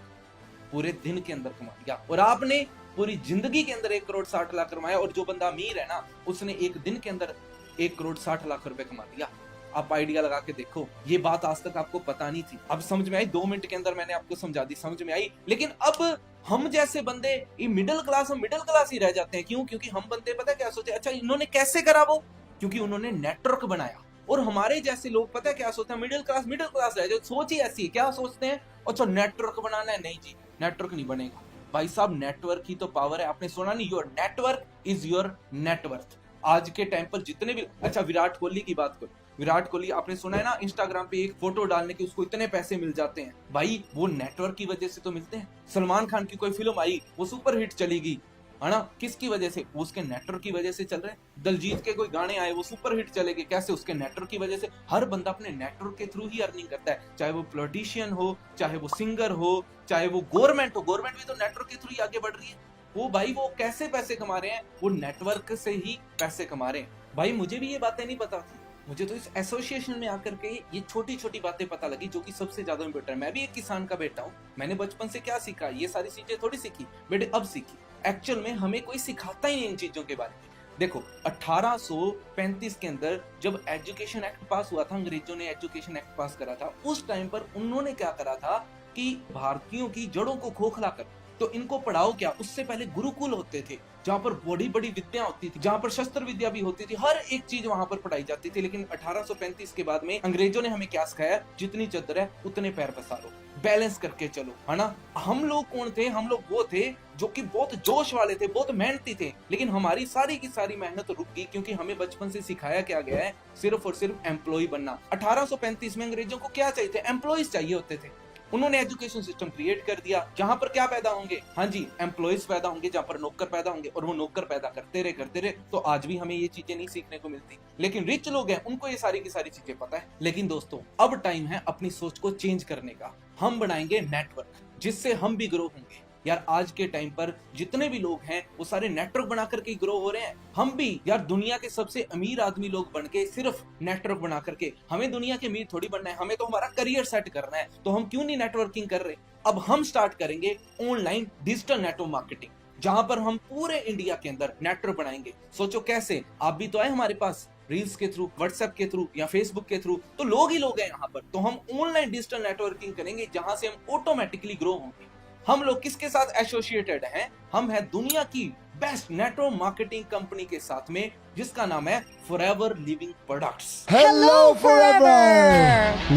पूरे दिन के अंदर कमा दिया। और आपने पूरी जिंदगी के अंदर 1,60,00,000 कमाया। और जो बंदा अमीर है ना, उसने एक दिन के अंदर 1,60,00,000 रुपए कमा दिया। आप आइडिया लगा के देखो, ये बात आज तक आपको पता नहीं थी, अब समझ में आई। 2 मिनट के अंदर मैंने आपको समझा दी, समझ में आई। लेकिन अब हम जैसे बंदे, ये मिडिल क्लास, हम मिडिल क्लास ही रह जाते हैं। क्यों? क्योंकि हम बंदे पता है क्या सोचे, अच्छा इन्होंने कैसे करा वो? क्योंकि उन्होंने नेटवर्क बनाया। और हमारे जैसे लोग पता है क्या सोचते हैं, मिडिल क्लास रह जाए, सोच ही ऐसी है। क्या सोचते हैं? अच्छा नेटवर्क बनाना है। नहीं जी, नेटवर्क नहीं बनेगा भाई साहब, नेटवर्क ही तो पावर है। आपने सुना नहीं, your network is your net worth. आज के टाइम पर जितने भी, अच्छा विराट कोहली की बात करो, विराट कोहली आपने सुना है ना, इंस्टाग्राम पे एक फोटो डालने के उसको इतने पैसे मिल जाते हैं। भाई वो नेटवर्क की वजह से तो मिलते हैं। सलमान खान की कोई फिल्म आई, वो सुपर हिट चलेगी, है ना, किसकी वजह से? वो उसके नेटवर्क की वजह से चल रहे हैं। दलजीत के कोई गाने आए, वो सुपर हिट चले गए, कैसे? उसके नेटवर्क की वजह से। हर बंदा अपने नेटवर्क के थ्रू ही अर्निंग करता है, चाहे वो पॉलिटिशियन हो, चाहे वो सिंगर हो, चाहे वो गवर्नमेंट हो। गवर्नमेंट भी तो नेटवर्क के थ्रू ही आगे बढ़ रही है। वो भाई वो कैसे पैसे कमा रहे हैं? वो नेटवर्क से ही पैसे कमा रहे हैं। भाई मुझे भी ये बातें नहीं पता थी, मुझे तो इस एसोसिएशन में आकर के ये छोटी छोटी बातें पता लगी, जो कि सबसे ज्यादा इम्पोर्टेंट है। मैं भी एक किसान का बेटा हूँ, मैंने बचपन से क्या सीखा, ये सारी चीजें थोड़ी सीखी बेटे, अब सीखी। एक्चुअल में हमें कोई सिखाता ही नहीं इन चीजों के बारे में। देखो 1835 के अंदर जब एजुकेशन एक्ट पास हुआ था, अंग्रेजों ने एजुकेशन एक्ट पास करा था, उस टाइम पर उन्होंने क्या करा था कि भारतीयों की जड़ों को खोखला कर, तो इनको पढ़ाओ क्या। उससे पहले गुरुकुल होते थे, जहाँ पर बड़ी बड़ी विद्या होती थी, जहाँ पर शस्त्र विद्या भी होती थी, हर एक चीज वहां पर पढ़ाई जाती थी। लेकिन 1835 के बाद में अंग्रेजों ने हमें क्या सिखाया? जितनी चद्दर है उतने पैर पसारो, बैलेंस करके चलो, है ना। हम लोग कौन थे? हम लोग वो थे जो कि बहुत जोश वाले थे, बहुत मेहनती थे। लेकिन हमारी सारी की सारी मेहनत रुक गई, क्योंकि हमें बचपन से सिखाया क्या गया है? सिर्फ और सिर्फ एम्प्लॉय बनना। 1835 में अंग्रेजों को क्या चाहिए थे? एम्प्लॉयज चाहिए होते थे। उन्होंने एजुकेशन सिस्टम क्रिएट कर दिया, जहां पर क्या पैदा होंगे? हाँ जी, एम्प्लॉयज पैदा होंगे, जहां पर नौकर पैदा होंगे। और वो नौकर पैदा करते रहे, तो आज भी हमें ये चीजें नहीं सीखने को मिलती। लेकिन रिच लोग हैं, उनको ये सारी की सारी चीजें पता है। लेकिन दोस्तों अब टाइम है अपनी सोच को चेंज करने का। हम बनाएंगे नेटवर्क, जिससे हम भी ग्रो होंगे। यार आज के टाइम पर जितने भी लोग हैं वो सारे नेटवर्क बना करके ग्रो हो रहे हैं। हम भी यार दुनिया के सबसे अमीर आदमी लोग बन के, सिर्फ नेटवर्क बना करके। हमें दुनिया के अमीर थोड़ी बनना है, हमें तो हमारा करियर सेट करना है। तो हम क्यों नहीं नेटवर्किंग कर रहे? अब हम स्टार्ट करेंगे ऑनलाइन डिजिटल नेटवर्क मार्केटिंग, जहां पर हम पूरे इंडिया के अंदर नेटवर्क बनाएंगे। सोचो कैसे? आप भी तो आए हमारे पास रील्स के थ्रू, व्हाट्सएप के थ्रू या फेसबुक के थ्रू, तो लोग ही लोग हैं यहाँ पर। तो हम ऑनलाइन डिजिटल नेटवर्किंग करेंगे, जहां से हम ऑटोमेटिकली ग्रो होंगे। हम लोग किसके साथ एसोसिएटेड हैं? हम हैं दुनिया की बेस्ट नेटवर्क मार्केटिंग कंपनी के साथ में, जिसका नाम है forever living products. Hello forever!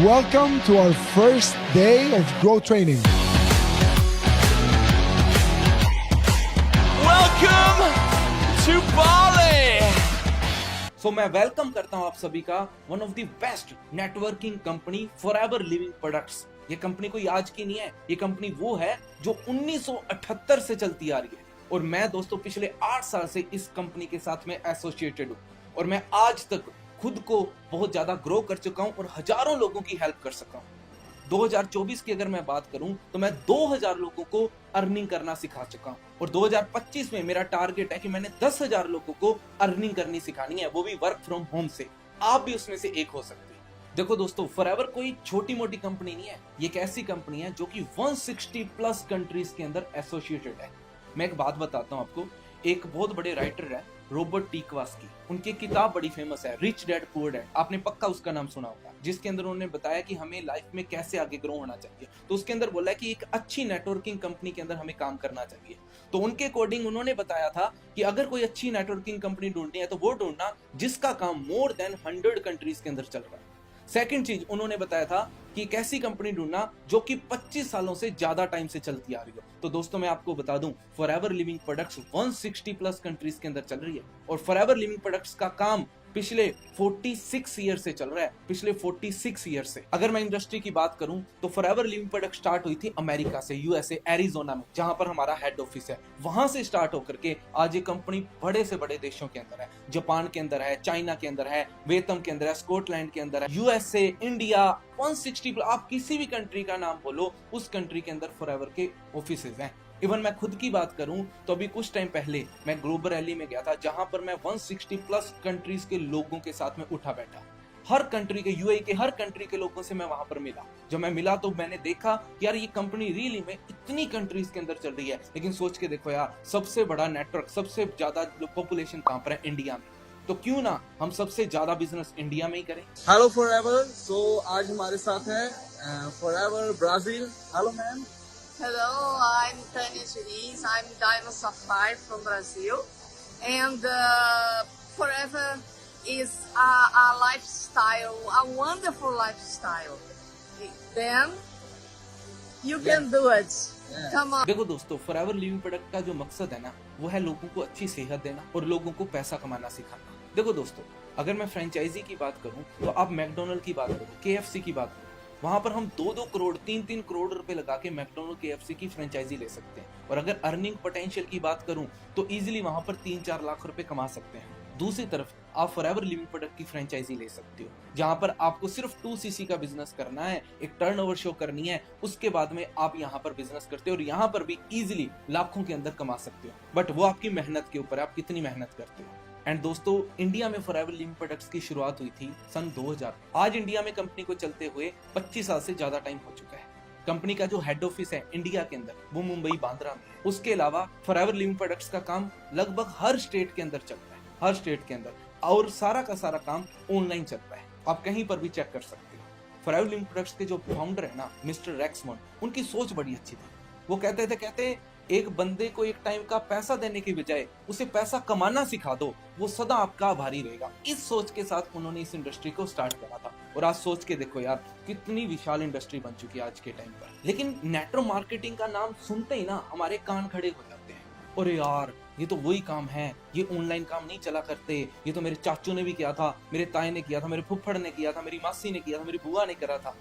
Welcome to our first day of growth training. Welcome to Bali! सो मैं वेलकम करता हूं आप सभी का one of the best networking company forever living products. ये कंपनी कोई आज की नहीं है, ये कंपनी वो है जो 1978 से चलती आ रही है। और मैं दोस्तों पिछले 8 साल से इस कंपनी के साथ में एसोसिएटेड हूँ, और मैं आज तक खुद को बहुत ज्यादा ग्रो कर चुका हूँ और हजारों लोगों की हेल्प कर सका हूँ। 2024 की अगर मैं बात करूं तो मैं 2000 लोगों को अर्निंग करना सिखा चुका हूं। और 2025 में मेरा टारगेट है कि मैंने 10,000 लोगों को अर्निंग करनी सिखानी है, वो भी वर्क फ्रॉम होम से। आप भी उसमें से एक हो सकते हैं। देखो दोस्तों, फॉरएवर कोई छोटी मोटी कंपनी नहीं है। ये एक ऐसी कंपनी है जो कि 160 प्लस कंट्रीज के अंदर एसोसिएटेड है। मैं एक बात बताता हूँ आपको, एक बहुत बड़े राइटर है रॉबर्ट टी कियोसाकी, उनकी किताब बड़ी फेमस है, रिच डैड पुअर डैड, आपने पक्का उसका नाम सुना होगा, जिसके अंदर उन्होंने बताया कि हमें लाइफ में कैसे आगे ग्रो होना चाहिए। तो उसके अंदर बोला है कि एक अच्छी नेटवर्किंग कंपनी के अंदर हमें काम करना चाहिए। तो उनके अकॉर्डिंग उन्होंने बताया था कि अगर कोई अच्छी नेटवर्किंग कंपनी ढूंढनी है तो वो ढूंढना जिसका काम मोर देन 100 कंट्रीज के अंदर चल रहा है। सेकंड चीज उन्होंने बताया था कि एक ऐसी कंपनी ढूंढना जो कि 25 सालों से ज्यादा टाइम से चलती आ रही हो। तो दोस्तों मैं आपको बता दूं, forever living products 160 plus countries के अंदर चल रही है और फॉरएवर लिविंग प्रोडक्ट्स का काम पिछले 46 ईयर से चल रहा है, पिछले 46 ईयर से। अगर मैं इंडस्ट्री की बात करूं तो फॉरएवर लिविंग प्रोडक्ट स्टार्ट हुई थी अमेरिका से, यूएसए एरिजोना में, जहां पर हमारा हेड ऑफिस है। वहां से स्टार्ट होकर के आज ये कंपनी बड़े से बड़े देशों के अंदर है, जापान के अंदर है, चाइना के अंदर है, वियतनाम के अंदर है, स्कॉटलैंड के अंदर है, यूएसए, इंडिया, 160 आप किसी भी कंट्री का नाम बोलो, उस कंट्री के अंदर फॉरएवर के ऑफिसेज हैं। इवन मैं खुद की बात करूं तो अभी कुछ टाइम पहले मैं ग्लोबल रैली में गया था, जहां पर मैं 160 प्लस कंट्रीज के लोगों के साथ में उठा बैठा। हर कंट्री के, यूएई के हर कंट्री के लोगों से मैं वहां पर मिला। जब मैं मिला तो मैंने देखा कि यार ये कंपनी रियली में इतनी कंट्रीज के अंदर चल रही है। लेकिन सोच के देखो यार, सबसे बड़ा नेटवर्क, सबसे ज्यादा पॉपुलेशन कहां पर है? इंडिया में। तो क्यों ना हम सबसे ज्यादा बिजनेस इंडिया में ही करें। Hello forever. सो आज हमारे साथ है forever Brazil. Hello ma'am. Hello, I'm Tânia Diniz. I'm Diamond Sapphire from Brazil. And Forever is a lifestyle, a wonderful lifestyle. Then you can do it. Come on. देखो दोस्तों, forever living product का जो मकसद है ना, वो है लोगों को अच्छी सेहत देना और लोगों को पैसा कमाना सिखाना। देखो दोस्तों, अगर मैं फ्रेंचाइजी की बात करूं तो आप मैकडोनल्ड की बात करो, केएफसी की बात करो, वहां पर हम 2-2 करोड़ 3-3 करोड़ रुपए लगा के मैकडोनल्ड केएफसी की फ्रेंचाइजी ले सकते हैं। और अगर अर्निंग पोटेंशियल की बात करूं तो इजीली वहां पर 3-4 लाख रुपए कमा सकते हैं। दूसरी तरफ आप फॉरएवर लिविंग प्रोडक्ट की फ्रेंचाइजी ले सकते हो, जहां पर आपको सिर्फ 2cc का बिजनेस करना है, एक टर्नओवर शो करनी है, उसके बाद में आप यहाँ पर बिजनेस करते हो और यहाँ पर भी इजीली लाखों के अंदर कमा सकते हो। बट वो आपकी मेहनत के ऊपर है, आप कितनी मेहनत करते हो। एंड दोस्तों, इंडिया में फॉरएवर लिविंग प्रोडक्ट्स की शुरुआत हुई थी सन 2000। आज इंडिया में कंपनी को चलते हुए 25 साल से ज्यादा टाइम हो चुका है। कंपनी का जो हेड ऑफिस है इंडिया के अंदर, वो मुंबई बांद्रा में है। उसके अलावा फॉरएवर लिविंग प्रोडक्ट्स का काम लगभग हर स्टेट के अंदर चल रहा है, हर स्टेट के अंदर, और सारा का सारा काम ऑनलाइन चल रहा है। आप कहीं पर भी चेक कर सकते हो। फॉरएवर लिविंग प्रोडक्ट्स के जो फाउंडर है ना, मिस्टर रेक्समोन, उनकी सोच बड़ी अच्छी थी। वो कहते एक बंदे को एक टाइम का पैसा देने की बजाय उसे पैसा कमाना सिखा दो, वो सदा आपका आभारी रहेगा। इस सोच के साथ उन्होंने इस इंडस्ट्री को स्टार्ट करा था। और आज सोच के देखो यार, कितनी विशाल इंडस्ट्री बन चुकी है आज के टाइम पर। लेकिन नेटवर्क मार्केटिंग का नाम सुनते ही ना हमारे कान खड़े हो जाते हैं। और यार, ये तो वही काम है, ये ऑनलाइन काम नहीं चला करते, ये तो मेरे चाचू ने भी किया था, मेरे ताए ने किया था, मेरे फुफ्फड़ ने किया था, मेरी मासी ने किया था, मेरी बुआ ने करा था,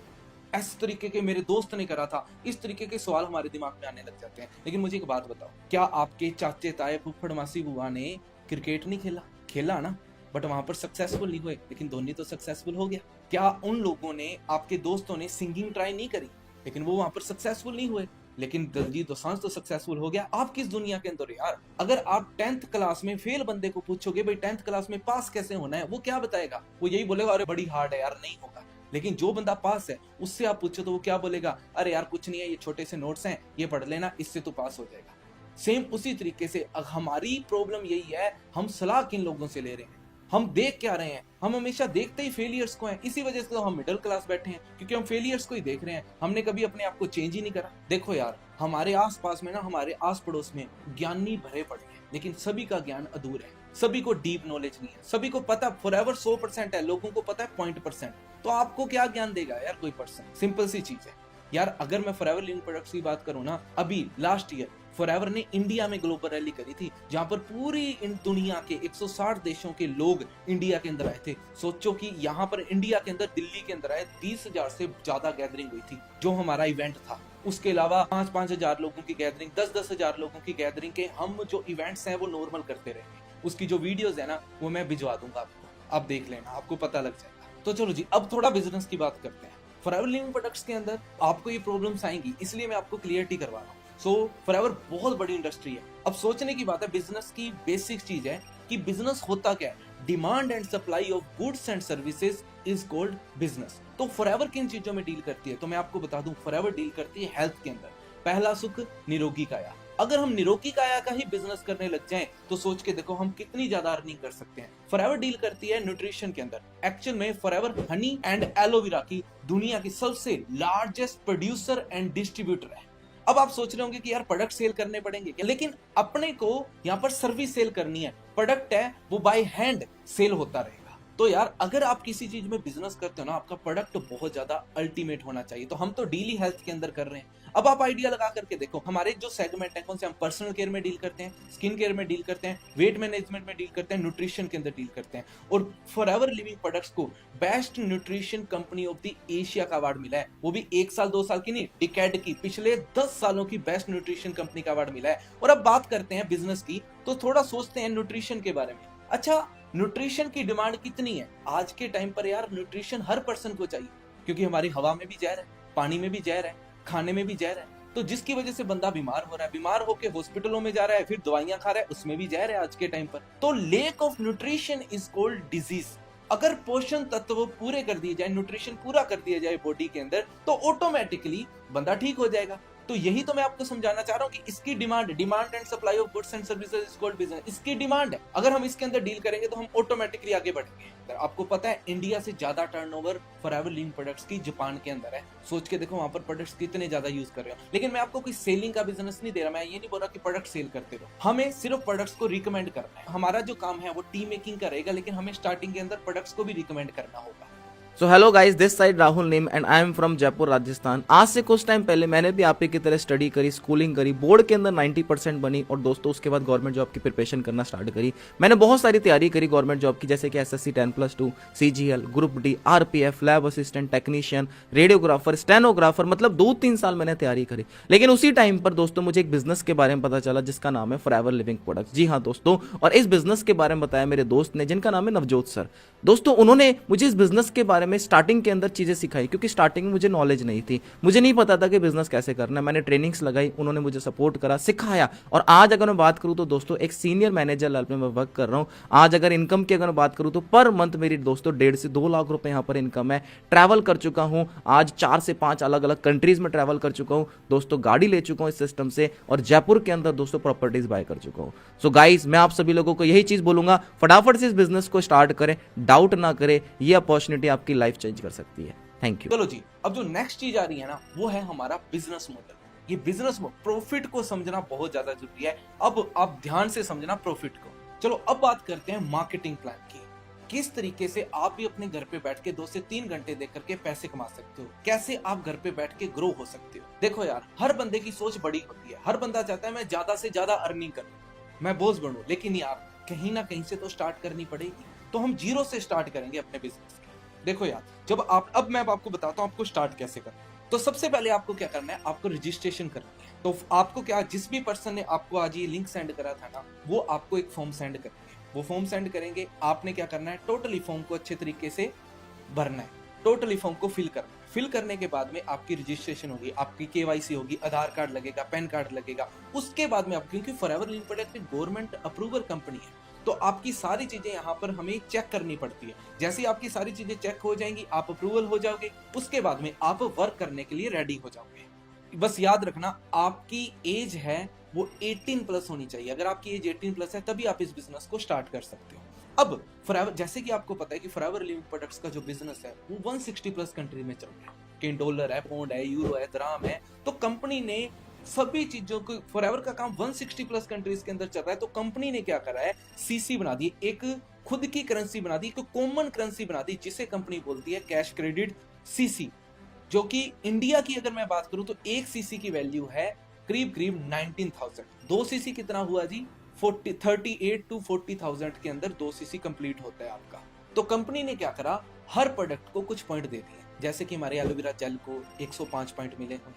इस तरीके के मेरे दोस्त ने करा था। इस तरीके के सवाल हमारे दिमाग में आने लग जाते हैं। लेकिन मुझे एक बात बताओ, क्या आपके चाचे ताए फुफ्फड़ मासी बुआ ने क्रिकेट नहीं खेला? खेला ना, बट वहां पर सक्सेसफुल नहीं हुए। लेकिन धोनी तो सक्सेसफुल हो गया। क्या उन लोगों ने, आपके दोस्तों ने सिंगिंग ट्राई नहीं करी, लेकिन वो वहां पर सक्सेसफुल नहीं हुए? लेकिन दिलजीत दोसांझ तो सक्सेसफुल हो गया। आप किस दुनिया के अंदर यार? अगर आप 10th क्लास में फेल बंदे को पूछोगे भाई 10th क्लास में पास कैसे होना है, वो क्या बताएगा? वो यही बोलेगा, अरे बड़ी हार्ड है यार, नहीं होगा। लेकिन जो बंदा पास है उससे आप पूछो तो वो क्या बोलेगा? अरे यार कुछ नहीं है, ये छोटे से नोट्स हैं, ये पढ़ लेना, इससे तो पास हो जाएगा। सेम उसी तरीके से हमारी प्रॉब्लम यही है, हम सलाह किन लोगों से ले रहे हैं, हम देख क्या रहे हैं? हम हमेशा देखते ही फेलियर्स को हैं। इसी वजह से तो हम मिडिल क्लास बैठे हैं, क्योंकि हम फेलियर्स को ही देख रहे हैं। हमने कभी अपने आप को चेंज ही नहीं करा। देखो यार, हमारे आस पास में ना, हमारे आस पड़ोस में ज्ञानी भरे पड़े हैं, लेकिन सभी का ज्ञान अधूरा है, सभी को डीप नॉलेज नहीं है। सभी को पता फॉरएवर 100% है, लोगों को पता है 0.% तो आपको क्या ज्ञान देगा यार कोई पर्सन? सिंपल सी चीज है यार। अगर मैं फॉरएवर लिविंग प्रोडक्ट्स की बात करूं ना, अभी लास्ट ईयर फॉरएवर ने इंडिया में ग्लोबल रैली करी थी, जहां पर पूरी दुनिया के 160 देशों के लोग इंडिया के अंदर आए थे। सोचो कि यहाँ पर इंडिया के अंदर, दिल्ली के अंदर आए 30,000 से ज्यादा गैदरिंग हुई थी, जो हमारा इवेंट था। उसके अलावा 5-5 हजार लोगों की गैदरिंग, 10-10 हजार लोगों की गैदरिंग के हम जो इवेंट्स हैं वो नॉर्मल करते रहेंगे। उसकी जो वीडियोस है ना, वो मैं भिजवा दूंगा आपको, आप देख लेना, आपको पता लग जाएगा। तो चलो जी, अब थोड़ा बिजनेस की बात करते हैं। फॉरएवर लिविंग प्रोडक्ट्स के अंदर आपको ये प्रॉब्लम्स आएंगी, इसलिए मैं आपको क्लियरिटी करवा रहा हूँ। सो फॉरएवर बहुत बड़ी इंडस्ट्री है। अब सोचने की बात है, बिजनेस की बेसिक चीज है कि बिजनेस होता क्या है। Demand and supply of goods and services is called business. तो फॉरएवर किन चीजों में डील करती है? तो मैं आपको बता दूं, फॉरएवर डील करती है हेल्थ के अंदर। पहला सुख निरोगी काया। अगर हम निरोगी काया का ही बिजनेस करने लग जाएं तो सोच के देखो हम कितनी ज्यादा अर्निंग कर सकते हैं। फॉरएवर डील करती है न्यूट्रिशन के अंदर। एक्चुअल में फॉरएवर हनी एंड एलोवेरा की दुनिया की सबसे लार्जेस्ट प्रोड्यूसर एंड डिस्ट्रीब्यूटर है। अब आप सोच रहे होंगे कि यार प्रोडक्ट सेल करने पड़ेंगे क्या, लेकिन अपने को यहाँ पर सर्विस सेल करनी है। प्रोडक्ट है वो बाय हैंड सेल होता रहेगा। तो यार अगर आप किसी चीज में बिजनेस करते हो ना, आपका प्रोडक्ट बहुत ज्यादा अल्टीमेट होना चाहिए। तो हम तो डेली हेल्थ के अंदर कर रहे हैं। अब आप आइडिया लगा करके देखो, हमारे जो सेगमेंट है कौन से, हम पर्सनल केयर में डील करते हैं, स्किन केयर में डील करते हैं, वेट मैनेजमेंट में डील करते हैं, न्यूट्रिशन के अंदर डील करते हैं। और फॉरएवर लिविंग प्रोडक्ट्स को best nutrition company of the Asia का अवार्ड मिला है। वो भी 1 साल 2 साल की नहीं, डिकेड की, पिछले 10 सालों की बेस्ट न्यूट्रिशन कंपनी का अवार्ड मिला है। और अब बात करते हैं बिजनेस की, तो थोड़ा सोचते हैं न्यूट्रिशन के बारे में। अच्छा, न्यूट्रिशन की डिमांड कितनी है आज के टाइम पर? यार न्यूट्रिशन हर पर्सन को चाहिए, क्योंकि हमारी हवा में भी जहर है, पानी में भी जहर है, खाने में भी जहर है। तो जिसकी वजह से बंदा बीमार हो रहा है, बीमार होकर हॉस्पिटलों में जा रहा है, फिर दवाइयां खा रहा है, उसमें भी जहर है आज के टाइम पर। तो lake of nutrition is called disease. अगर पोषण तत्व पूरे कर दिए जाए, न्यूट्रिशन पूरा कर दिया जाए बॉडी के अंदर, तो ऑटोमेटिकली बंदा ठीक हो जाएगा। तो यही तो मैं आपको समझाना चाह रहा हूँ कि इसकी demand and supply of goods and services is called business. इसकी डिमांड है, अगर हम इसके अंदर डील करेंगे तो हम ऑटोमेटिकली आगे बढ़ेंगे। आपको पता है इंडिया से ज्यादा टर्नओवर फॉरएवर लिविंग प्रोडक्ट्स की जापान के अंदर है। सोच के देखो वहां पर प्रोडक्ट्स कितने ज्यादा यूज कर रहे हो। लेकिन मैं आपको कोई सेलिंग का बिजनेस नहीं दे रहा, मैं ये नहीं बोल रहा कि प्रोडक्ट सेल करते रहो। हमें सिर्फ प्रोडक्ट्स को रिकमेंड करना है। हमारा जो काम है वो टीम मेकिंग का रहेगा, लेकिन हमें स्टार्टिंग के अंदर प्रोडक्ट्स को भी रिकमेंड करना होगा। So hello guys, this side Rahul name and I am from Jaipur Rajasthan. आज से कुछ टाइम पहले मैंने भी आप ही की तरह स्टडी करी, स्कूलिंग करी, बोर्ड के अंदर 90% बनी और दोस्तों उसके बाद गवर्नमेंट जॉब की प्रिपरेशन करना स्टार्ट करी। मैंने बहुत सारी तैयारी करी गवर्नमेंट जॉब की, जैसे कि SSC 10+2, CGL, group D, RPF, lab assistant, technician, radiographer, stenographer, मतलब 2-3 साल मैंने तैयारी करी। लेकिन उसी टाइम पर दोस्तों मुझे एक बिजनेस के बारे में पता चला जिसका नाम है फॉरएवर लिविंग प्रोडक्ट्स। जी हाँ दोस्तों, और इस बिजनेस के बारे में बताया मेरे दोस्त ने जिनका नाम है नवजोत सर। दोस्तों उन्होंने मुझे इस बिजनेस के बारे में स्टार्टिंग के अंदर चीजें सिखाई, क्योंकि स्टार्टिंग में मुझे नॉलेज नहीं थी, मुझे नहीं पता था कि बिजनेस कैसे करना है। मैंने ट्रेनिंग्स लगाई, उन्होंने मुझे सपोर्ट करा, सिखाया। और आज अगर मैं बात करूं तो दोस्तों एक सीनियर मैनेजर लेवल पे मैं वर्क कर रहा हूं। आज अगर इनकम की अगर मैं बात करूं तो पर मंथ मेरी दोस्तों 1.5 से 2 लाख रुपए यहां पर इनकम है। ट्रैवल कर चुका हूं, आज 4 से 5 अलग अलग कंट्रीज में ट्रैवल कर चुका हूं दोस्तों, गाड़ी ले चुका हूं इस सिस्टम से, और जयपुर के अंदर दोस्तों प्रॉपर्टीज बाय कर चुका हूं। सो गाइस, मैं आप सभी लोगों को यही चीज बोलूंगा, फटाफट से इस बिजनेस को स्टार्ट करें, डाउट ना करें, ये अपॉर्चुनिटी आपकी लाइफ चेंज कर सकती है। Thank you. चलो जी, अब जो नेक्स्ट चीज आ रही है ना, वो है हमारा बिजनेस मॉडल। ये बिजनेस प्रॉफिट को समझना बहुत ज्यादा जरूरी है। अब आप ध्यान से समझना प्रॉफिट को। चलो अब बात करते हैं मार्केटिंग प्लान की। किस तरीके से आप भी अपने घर पे बैठ के 2 से 3 घंटे देख करके पैसे कमा सकते हो, कैसे आप घर पे बैठ के ग्रो हो सकते हो। देखो यार, हर बंदे की सोच बड़ी होती है। हर बंदा चाहता है मैं ज्यादा से ज्यादा अर्निंग करूं, मैं बॉस बनूं। लेकिन यार कहीं ना कहीं से तो स्टार्ट करनी पड़ेगी। तो हम 0 से स्टार्ट करेंगे अपने बिजनेस। देखो यार, जब आप, अब मैं आपको बताता हूँ आपको स्टार्ट कैसे करना है। तो सबसे पहले आपको क्या करना है, आपको रजिस्ट्रेशन करनी है। तो आपको क्या, जिस भी पर्सन ने आपको आज ये लिंक सेंड करा था ना, वो आपको एक फॉर्म सेंड करेंगे। वो फॉर्म सेंड करेंगे, आपने क्या करना है, टोटली फॉर्म को अच्छे तरीके से भरना है, टोटली फॉर्म को फिल करना है। फिल करने के बाद में आपकी रजिस्ट्रेशन होगी, आपकी KYC होगी, आधार कार्ड लगेगा, पैन कार्ड लगेगा। उसके बाद में आप, क्योंकि फॉरएवर लिविंग प्रोडक्ट एक गवर्नमेंट अप्रूवल कंपनी है, तो आपकी सारी चीजें यहाँ पर हमें चेक करनी पड़ती है। जैसे ही आपकी सारी चीजें चेक हो जाएंगी, आप अप्रूवल हो जाओगे, उसके बाद में आप वर्क करने के लिए रेडी हो जाओगे। बस याद रखना, आपकी एज है वो 18+ होनी चाहिए। अगर आपकी एज 18+ है तभी आप इस बिजनेस को स्टार्ट कर सकते हो। अब फॉरएवर, जैसे कि आपको पता है कि फॉरएवर लिविंग प्रोडक्ट्स का जो बिजनेस है वो 160+ कंट्री में चल रहा है। कहीं डॉलर है, पौंड है, यूरो है, दराम है। तो कंपनी ने सभी चीजों को, फॉरएवर का काम 160+ कंट्रीज के अंदर चल रहा है। तो कंपनी ने क्या करा है, CC बना दी, एक खुद की करेंसी बना दी, एक कॉमन करेंसी बना दी, जिसे कंपनी बोलती है कैश क्रेडिट CC, जो कि इंडिया की अगर मैं बात करूं तो 1 CC की वैल्यू है करीब 19,000। 2 CC कितना हुआ जी, 38 to 40,000 के अंदर 2 CC कंप्लीट होता है आपका। तो कंपनी ने क्या करा, हर प्रोडक्ट को कुछ पॉइंट दे दिए। जैसे कि हमारे एलोवेरा जेल को 105 पॉइंट मिले हैं,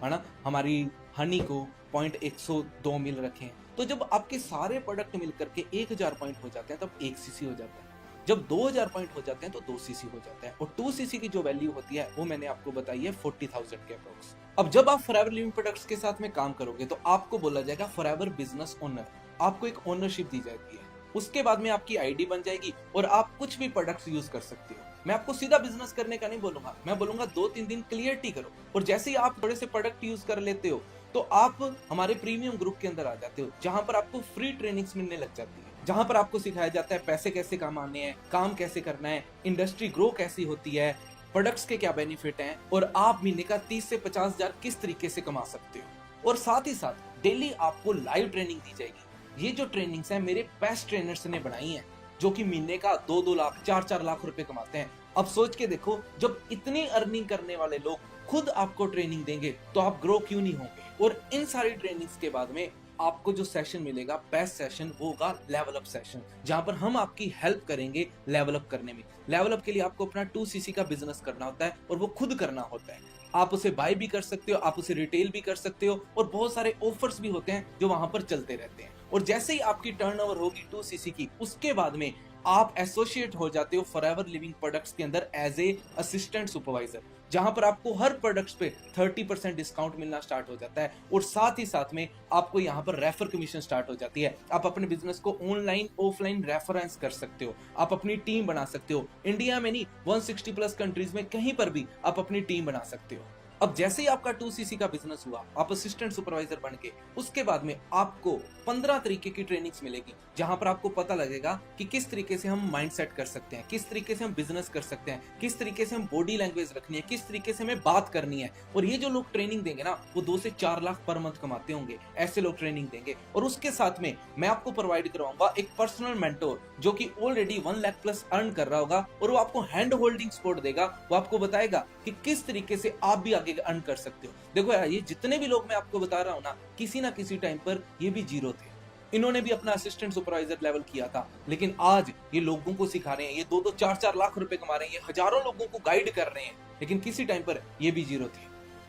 है ना, हमारी हनी को पॉइंट 102 मिल रखे हैं। तो जब आपके सारे प्रोडक्ट मिल करके 1000 पॉइंट हो जाते हैं तब 1 CC हो जाता है। जब 2000 पॉइंट हो जाते हैं तो 2 CC हो जाता है। और 2 CC की जो वैल्यू होती है वो मैंने आपको बताई है 40,000 के अप्रोक्स। अब जब आप फॉरएवर लिविंग प्रोडक्ट्स के साथ में काम करोगे तो आपको बोला जाएगा फॉरएवर बिजनेस ओनर। आपको एक ओनरशिप दी जाती है। उसके बाद में आपकी आईडी बन जाएगी और आप कुछ भी प्रोडक्ट्स यूज कर सकते हो। मैं आपको सीधा बिजनेस करने का नहीं बोलूंगा, मैं बोलूंगा 2-3 दिन क्लियरिटी करो, और जैसे ही आप थोड़े से प्रोडक्ट यूज कर लेते हो तो आप हमारे प्रीमियम ग्रुप के अंदर आ जाते हो, जहां पर आपको फ्री ट्रेनिंग्स मिलने लग जाती है, जहां पर आपको सिखाया जाता है पैसे कैसे कमाने हैं, काम कैसे करना है, इंडस्ट्री ग्रो कैसी होती है, प्रोडक्ट्स के क्या बेनिफिट हैं, और आप महीने का 30 से 50 हजार किस तरीके से कमा सकते हो। और साथ ही साथ डेली आपको लाइव ट्रेनिंग दी जाएगी। ये जो ट्रेनिंग्स हैं मेरे बेस्ट ट्रेनर्स ने बनाई हैं, जो कि महीने का 2-2 लाख 4-4 लाख रुपए कमाते हैं। अब सोच के देखो, जब इतनी अर्निंग करने वाले लोग खुद आपको ट्रेनिंग देंगे तो आप ग्रो क्यों नहीं होंगे। और इन सारी ट्रेनिंग्स के बाद में आपको जो सेशन मिलेगा, बेस्ट सेशन, वो होगा लेवल अप सेशन, जहां पर हम आपकी हेल्प करेंगे लेवल अप करने में। लेवल अप के लिए आपको अपना 2cc का बिजनेस करना होता है और वो खुद करना होता है। आप उसे बाय भी कर सकते हो, आप उसे रिटेल भी कर सकते हो, और बहुत सारे ऑफर्स भी होते हैं जो वहां पर चलते रहते हैं। और जैसे ही आपकी टर्नओवर होगी 2cc की, उसके बाद में आप एसोसिएट हो जाते हो फॉरएवर लिविंग प्रोडक्ट्स के अंदर एज ए असिस्टेंट सुपरवाइजर, जहां पर आपको हर प्रोडक्ट्स पे 30% डिस्काउंट मिलना स्टार्ट हो जाता है। और साथ ही साथ में आपको यहाँ पर रेफर कमीशन स्टार्ट हो जाती है। आप अपने बिजनेस को ऑनलाइन ऑफलाइन रेफरेंस कर सकते हो, आप अपनी टीम बना सकते हो। इंडिया में नहीं, 160 प्लस कंट्रीज में कहीं पर भी आप अपनी टीम बना सकते हो। अब जैसे ही आपका 2cc का बिजनेस हुआ, आप असिस्टेंट सुपरवाइजर बन के, उसके बाद में आपको 15 तरीके की ट्रेनिंग्स मिलेगी, जहां पर आपको पता लगेगा कि किस तरीके से हम माइंड सेट कर सकते हैं, किस तरीके से हम बिजनेस कर सकते हैं, किस तरीके से हम बॉडी लैंग्वेज रखनी है, किस तरीके से हमें बात करनी है। और ये जो लोग ट्रेनिंग देंगे ना, वो 2 से 4 लाख पर मंथ कमाते होंगे, ऐसे लोग ट्रेनिंग देंगे। और उसके साथ में मैं आपको प्रोवाइड करवाऊंगा एक पर्सनल मेंटोर, जो कि ऑलरेडी 1 लाख प्लस अर्न कर रहा होगा, और वो आपको हैंड होल्डिंग सपोर्ट देगा। वो आपको बताएगा कि किस तरीके से आप भी आगे अर्न कर सकते हो। देखो यार, ये जितने भी लोग मैं आपको बता रहा हूँ ना, किसी ना किसी टाइम पर ये भी जीरो थे। इन्होंने भी अपना असिस्टेंट सुपरवाइजर लेवल किया था, लेकिन आज ये लोगों को सिखा रहे हैं, ये 2-2 4-4 लाख रुपए कमा रहे हैं, ये हजारों लोगों को गाइड कर रहे हैं, लेकिन किसी टाइम पर ये भी जीरो थे।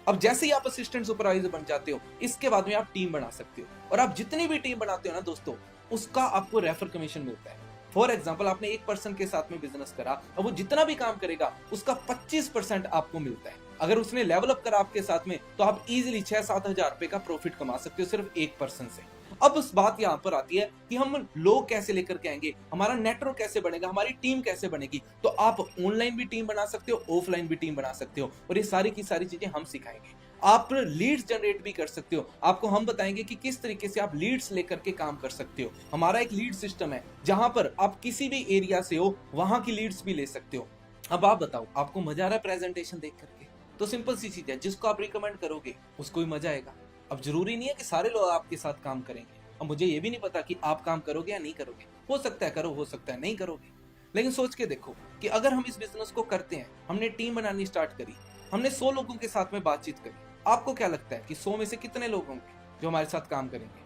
अब जैसे ही आप असिस्टेंट सुपरवाइजर बन जाते हो, इसके बाद में आप टीम बना सकते हो, और आप जितनी भी टीम बनाते हो ना दोस्तों, उसका आपको रेफर कमीशन मिलता है। फॉर एग्जाम्पल, आपने एक पर्सन के साथ में बिजनेस करा, अब वो जितना भी काम करेगा उसका 25% आपको मिलता है। अगर उसने लेवल अप करा आपके साथ में, तो आप इजीली 6-7 हजार रुपए का प्रॉफिट कमा सकते हो सिर्फ एक पर्सन से। अब उस बात यहाँ पर आती है कि हम लोग कैसे लेकर के आएंगे, हमारा नेटवर्क कैसे बनेगा, हमारी टीम कैसे बनेगी। तो आप ऑनलाइन भी टीम बना सकते हो, ऑफलाइन भी टीम बना सकते हो, और ये सारी की सारी चीजें हम सिखाएंगे। आप लीड्स जनरेट भी कर सकते हो, आपको हम बताएंगे कि किस तरीके से आप लीड्स लेकर के काम कर सकते हो। हमारा एक लीड सिस्टम है, जहां पर आप किसी भी एरिया से हो वहां की लीड्स भी ले सकते हो। अब आप बताओ, आपको मजा आ रहा है प्रेजेंटेशन देख करके? तो सिंपल सी चीज है, जिसको आप रिकमेंड करोगे उसको ही मजा आएगा। अब जरूरी नहीं है कि सारे लोग आपके साथ काम करेंगे। अब मुझे ये भी नहीं पता कि आप काम करोगे या नहीं करोगे, हो सकता है करो, हो सकता है नहीं करोगे। लेकिन सोच के देखो कि अगर हम इस बिजनेस को करते हैं, हमने टीम बनानी स्टार्ट करी, हमने 100 लोगों के साथ में बातचीत करी, आपको क्या लगता है कि 100 में से कितने लोग होंगे जो हमारे साथ काम करेंगे?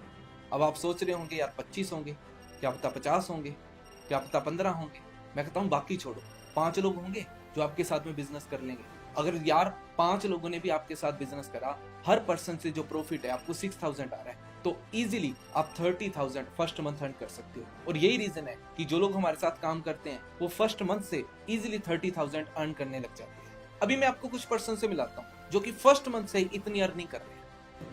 अब आप सोच रहे होंगे यार 25 होंगे, क्या पता 50 होंगे, क्या पता 15 होंगे। मैं कहता हूँ बाकी छोड़ो, 5 लोग होंगे जो आपके साथ में बिजनेस कर लेंगे। अगर यार 5 लोगों ने भी आपके साथ बिजनेस करा, हर पर्सन से जो प्रॉफिट है आपको 6000 आ रहा है, तो इजीली आप 30,000 फर्स्ट मंथ अर्न कर सकते हो। और यही रीजन है कि जो लोग हमारे साथ काम करते हैं वो फर्स्ट मंथ से इजीली 30,000 अर्न करने लग जाते हैं। अभी मैं आपको कुछ पर्सन से मिलाता हूँ जो कि फर्स्ट मंथ से ही इतनी अर्निंग कर रहे हैं।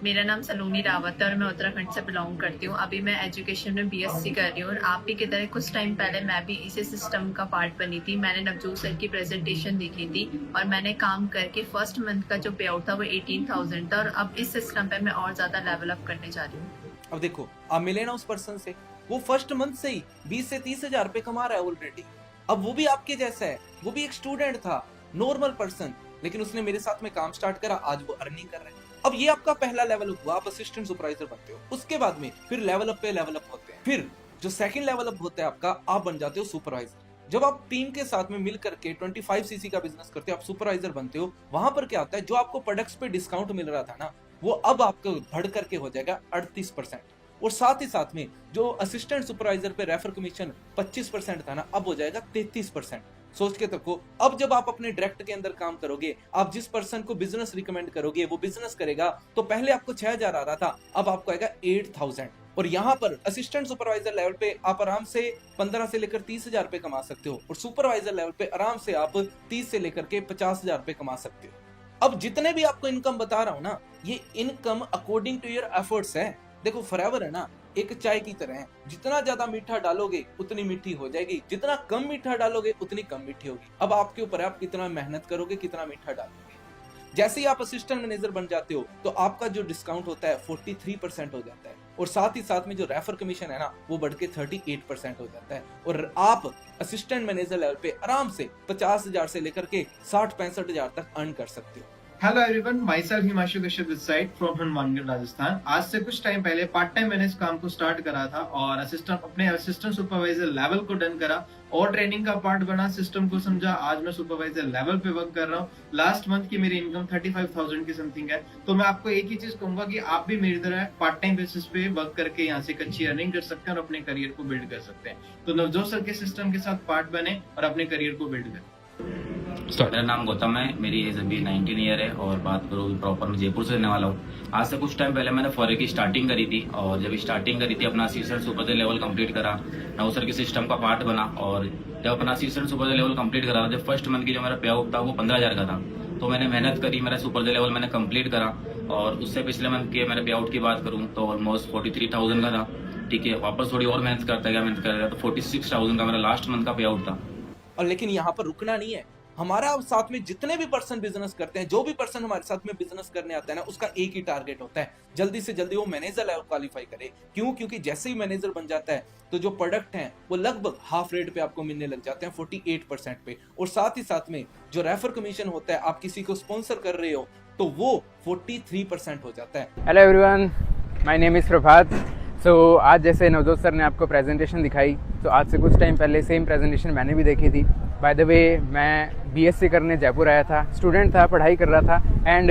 मेरा नाम सलोनी रावत है और मैं उत्तराखंड से बिलोंग करती हूँ। अभी मैं एजुकेशन में BSc कर रही हूँ, और आप ही की तरह कुछ टाइम पहले मैं भी इसी सिस्टम का पार्ट बनी थी। मैंने नवजोत सर की प्रेजेंटेशन देखी थी, और मैंने काम करके फर्स्ट मंथ का जो पे आउट था वो 18,000 था, और अब इस सिस्टम पे मैं और ज्यादा लेवल अप करने जा रही हूँ। अब देखो, आप मिले ना उस पर्सन से, वो फर्स्ट मंथ से ही 20 से 30 हजार रुपए कमा रहा है ऑलरेडी। अब वो भी आपके जैसा है, वो भी एक स्टूडेंट था, नॉर्मल पर्सन, लेकिन उसने मेरे साथ में काम स्टार्ट करा, आज वो अर्निंग कर रहा है। अब ये आपका पहला लेवल अप हुआ, आप असिस्टेंट सुपरवाइजर बनते हो। उसके बाद में फिर लेवल अप पे लेवल अप होते हैं। फिर जो सेकंड लेवल अप होता है आपका, आप बन जाते हो सुपरवाइजर। जब आप टीम के साथ में मिल करके 25cc का बिजनेस करते हो, आप सुपरवाइजर बनते हो। वहां पर क्या होता है, जो आपको प्रोडक्ट्स पे डिस्काउंट मिल रहा था ना, वो अब आपको बढ़ करके हो जाएगा 38%। और साथ ही साथ में जो असिस्टेंट सुपरवाइजर पे रेफर कमीशन 25% था ना, अब हो जाएगा 33%। सोच के देखो, अब जब आप अपने डायरेक्ट के अंदर काम करोगे, आप जिस पर्सन को बिजनेस रिकमेंड करोगे वो बिजनेस करेगा, तो पहले आपको 6,000 आ रहा था, अब आपको आएगा 8,000। और यहाँ पर असिस्टेंट सुपरवाइजर लेवल पे आप आराम से 15 से लेकर 30,000 रुपए कमा सकते हो, और सुपरवाइजर लेवल पे आराम से आप 30 से लेकर के 50,000 रुपए कमा सकते हो। अब जितने भी आपको इनकम बता रहा हूँ ना, ये income according to your efforts है। देखो फॉरएवर है ना, एक चाय की तरह है, जितना ज्यादा मीठा डालोगे उतनी मीठी हो जाएगी, जितना कम मीठा डालोगे उतनी कम मीठी होगी। अब आपके ऊपर है आप कितना मेहनत करोगे, कितना मीठा डालोगे। जैसे ही आप असिस्टेंट मैनेजर बन जाते हो तो आपका जो डिस्काउंट होता है 43% हो जाता है, और साथ ही साथ में जो रेफर कमीशन है ना वो बढ़ के 38% हो जाता है, और आप असिस्टेंट मैनेजर लेवल पे आराम से 50,000 से लेकर के 60-65,000 तक अर्न कर सकते हो। Hello everyone, my self Himanshu Kashyap this side from Hanumangarh Rajasthan. आज से कुछ टाइम पहले पार्ट टाइम मैंने इस काम को स्टार्ट करा था और अपने असिस्टेंट सुपरवाइजर लेवल को डन करा और ट्रेनिंग का पार्ट बना, सिस्टम को समझा। आज मैं सुपरवाइजर लेवल पे वर्क कर रहा हूँ। लास्ट मंथ की मेरी इनकम 35,000 की समथिंग है। तो मैं आपको एक ही चीज कहूंगा कि आप भी मेरी तरह पार्ट टाइम बेसिस पे वर्क करके यहाँ से एक अच्छी अर्निंग कर सकते हैं और अपने करियर को बिल्ड कर सकते हैं। तो नवजोत सर के सिस्टम के साथ पार्ट बने और अपने करियर को बिल्ड करें। मेरा नाम गौतम है, मेरी एज अभी 19 ईयर है और बात करूँ प्रॉपर मैं जयपुर से रहने वाला हूँ। आज से कुछ टाइम पहले मैंने फॉरेन की स्टार्टिंग करी थी और जब स्टार्टिंग करी थी अपना असिस्टेंट सुपरवाइजर लेवल कंप्लीट करा, नवसर के सिस्टम का पार्ट बना और जब अपना असिस्टेंट सुपरवाइजर लेवल कंप्लीट करा, जब फर्स्ट मंथ की जो मेरा पे आउट था वो 15,000 का था। तो मैंने मेहनत करी, मेरा सुपरवाइजर लेवल मैंने कंप्लीट करा और उससे पिछले मंथ के मेरे पे आउट की बात करूँ तो ऑलमोस्ट 43,000 का था। ठीक है, वापस थोड़ी और मेहनत करता गया तो 46,000 का मेरा लास्ट मंथ का पे आउट था। और लेकिन यहाँ पर रुकना नहीं है हमारा। साथ में जितने भी पर्सन बिजनेस करते हैं, जो भी पर्सन हमारे साथ में बिजनेस करने आता है ना, उसका एक ही टारगेट होता है, जल्दी से जल्दी वो मैनेजर लेवल क्वालिफाई करे। क्यों? क्योंकि जैसे ही मैनेजर बन जाता है तो जो प्रोडक्ट हैं वो लगभग हाफ रेट पे आपको मिलने लग जाते हैं, 48% पे, और साथ ही साथ में जो रेफर कमीशन होता है, आप किसी को स्पॉन्सर कर रहे हो तो वो 43% हो जाता है। Hello everyone, my name is Prabhat. So आज जैसे नवजोत सर ने आपको प्रेजेंटेशन दिखाई, तो आज से कुछ टाइम पहले सेम प्रेजेंटेशन मैंने भी देखी थी। बाय द वे मैं बीएससी करने जयपुर आया था, स्टूडेंट था, पढ़ाई कर रहा था, एंड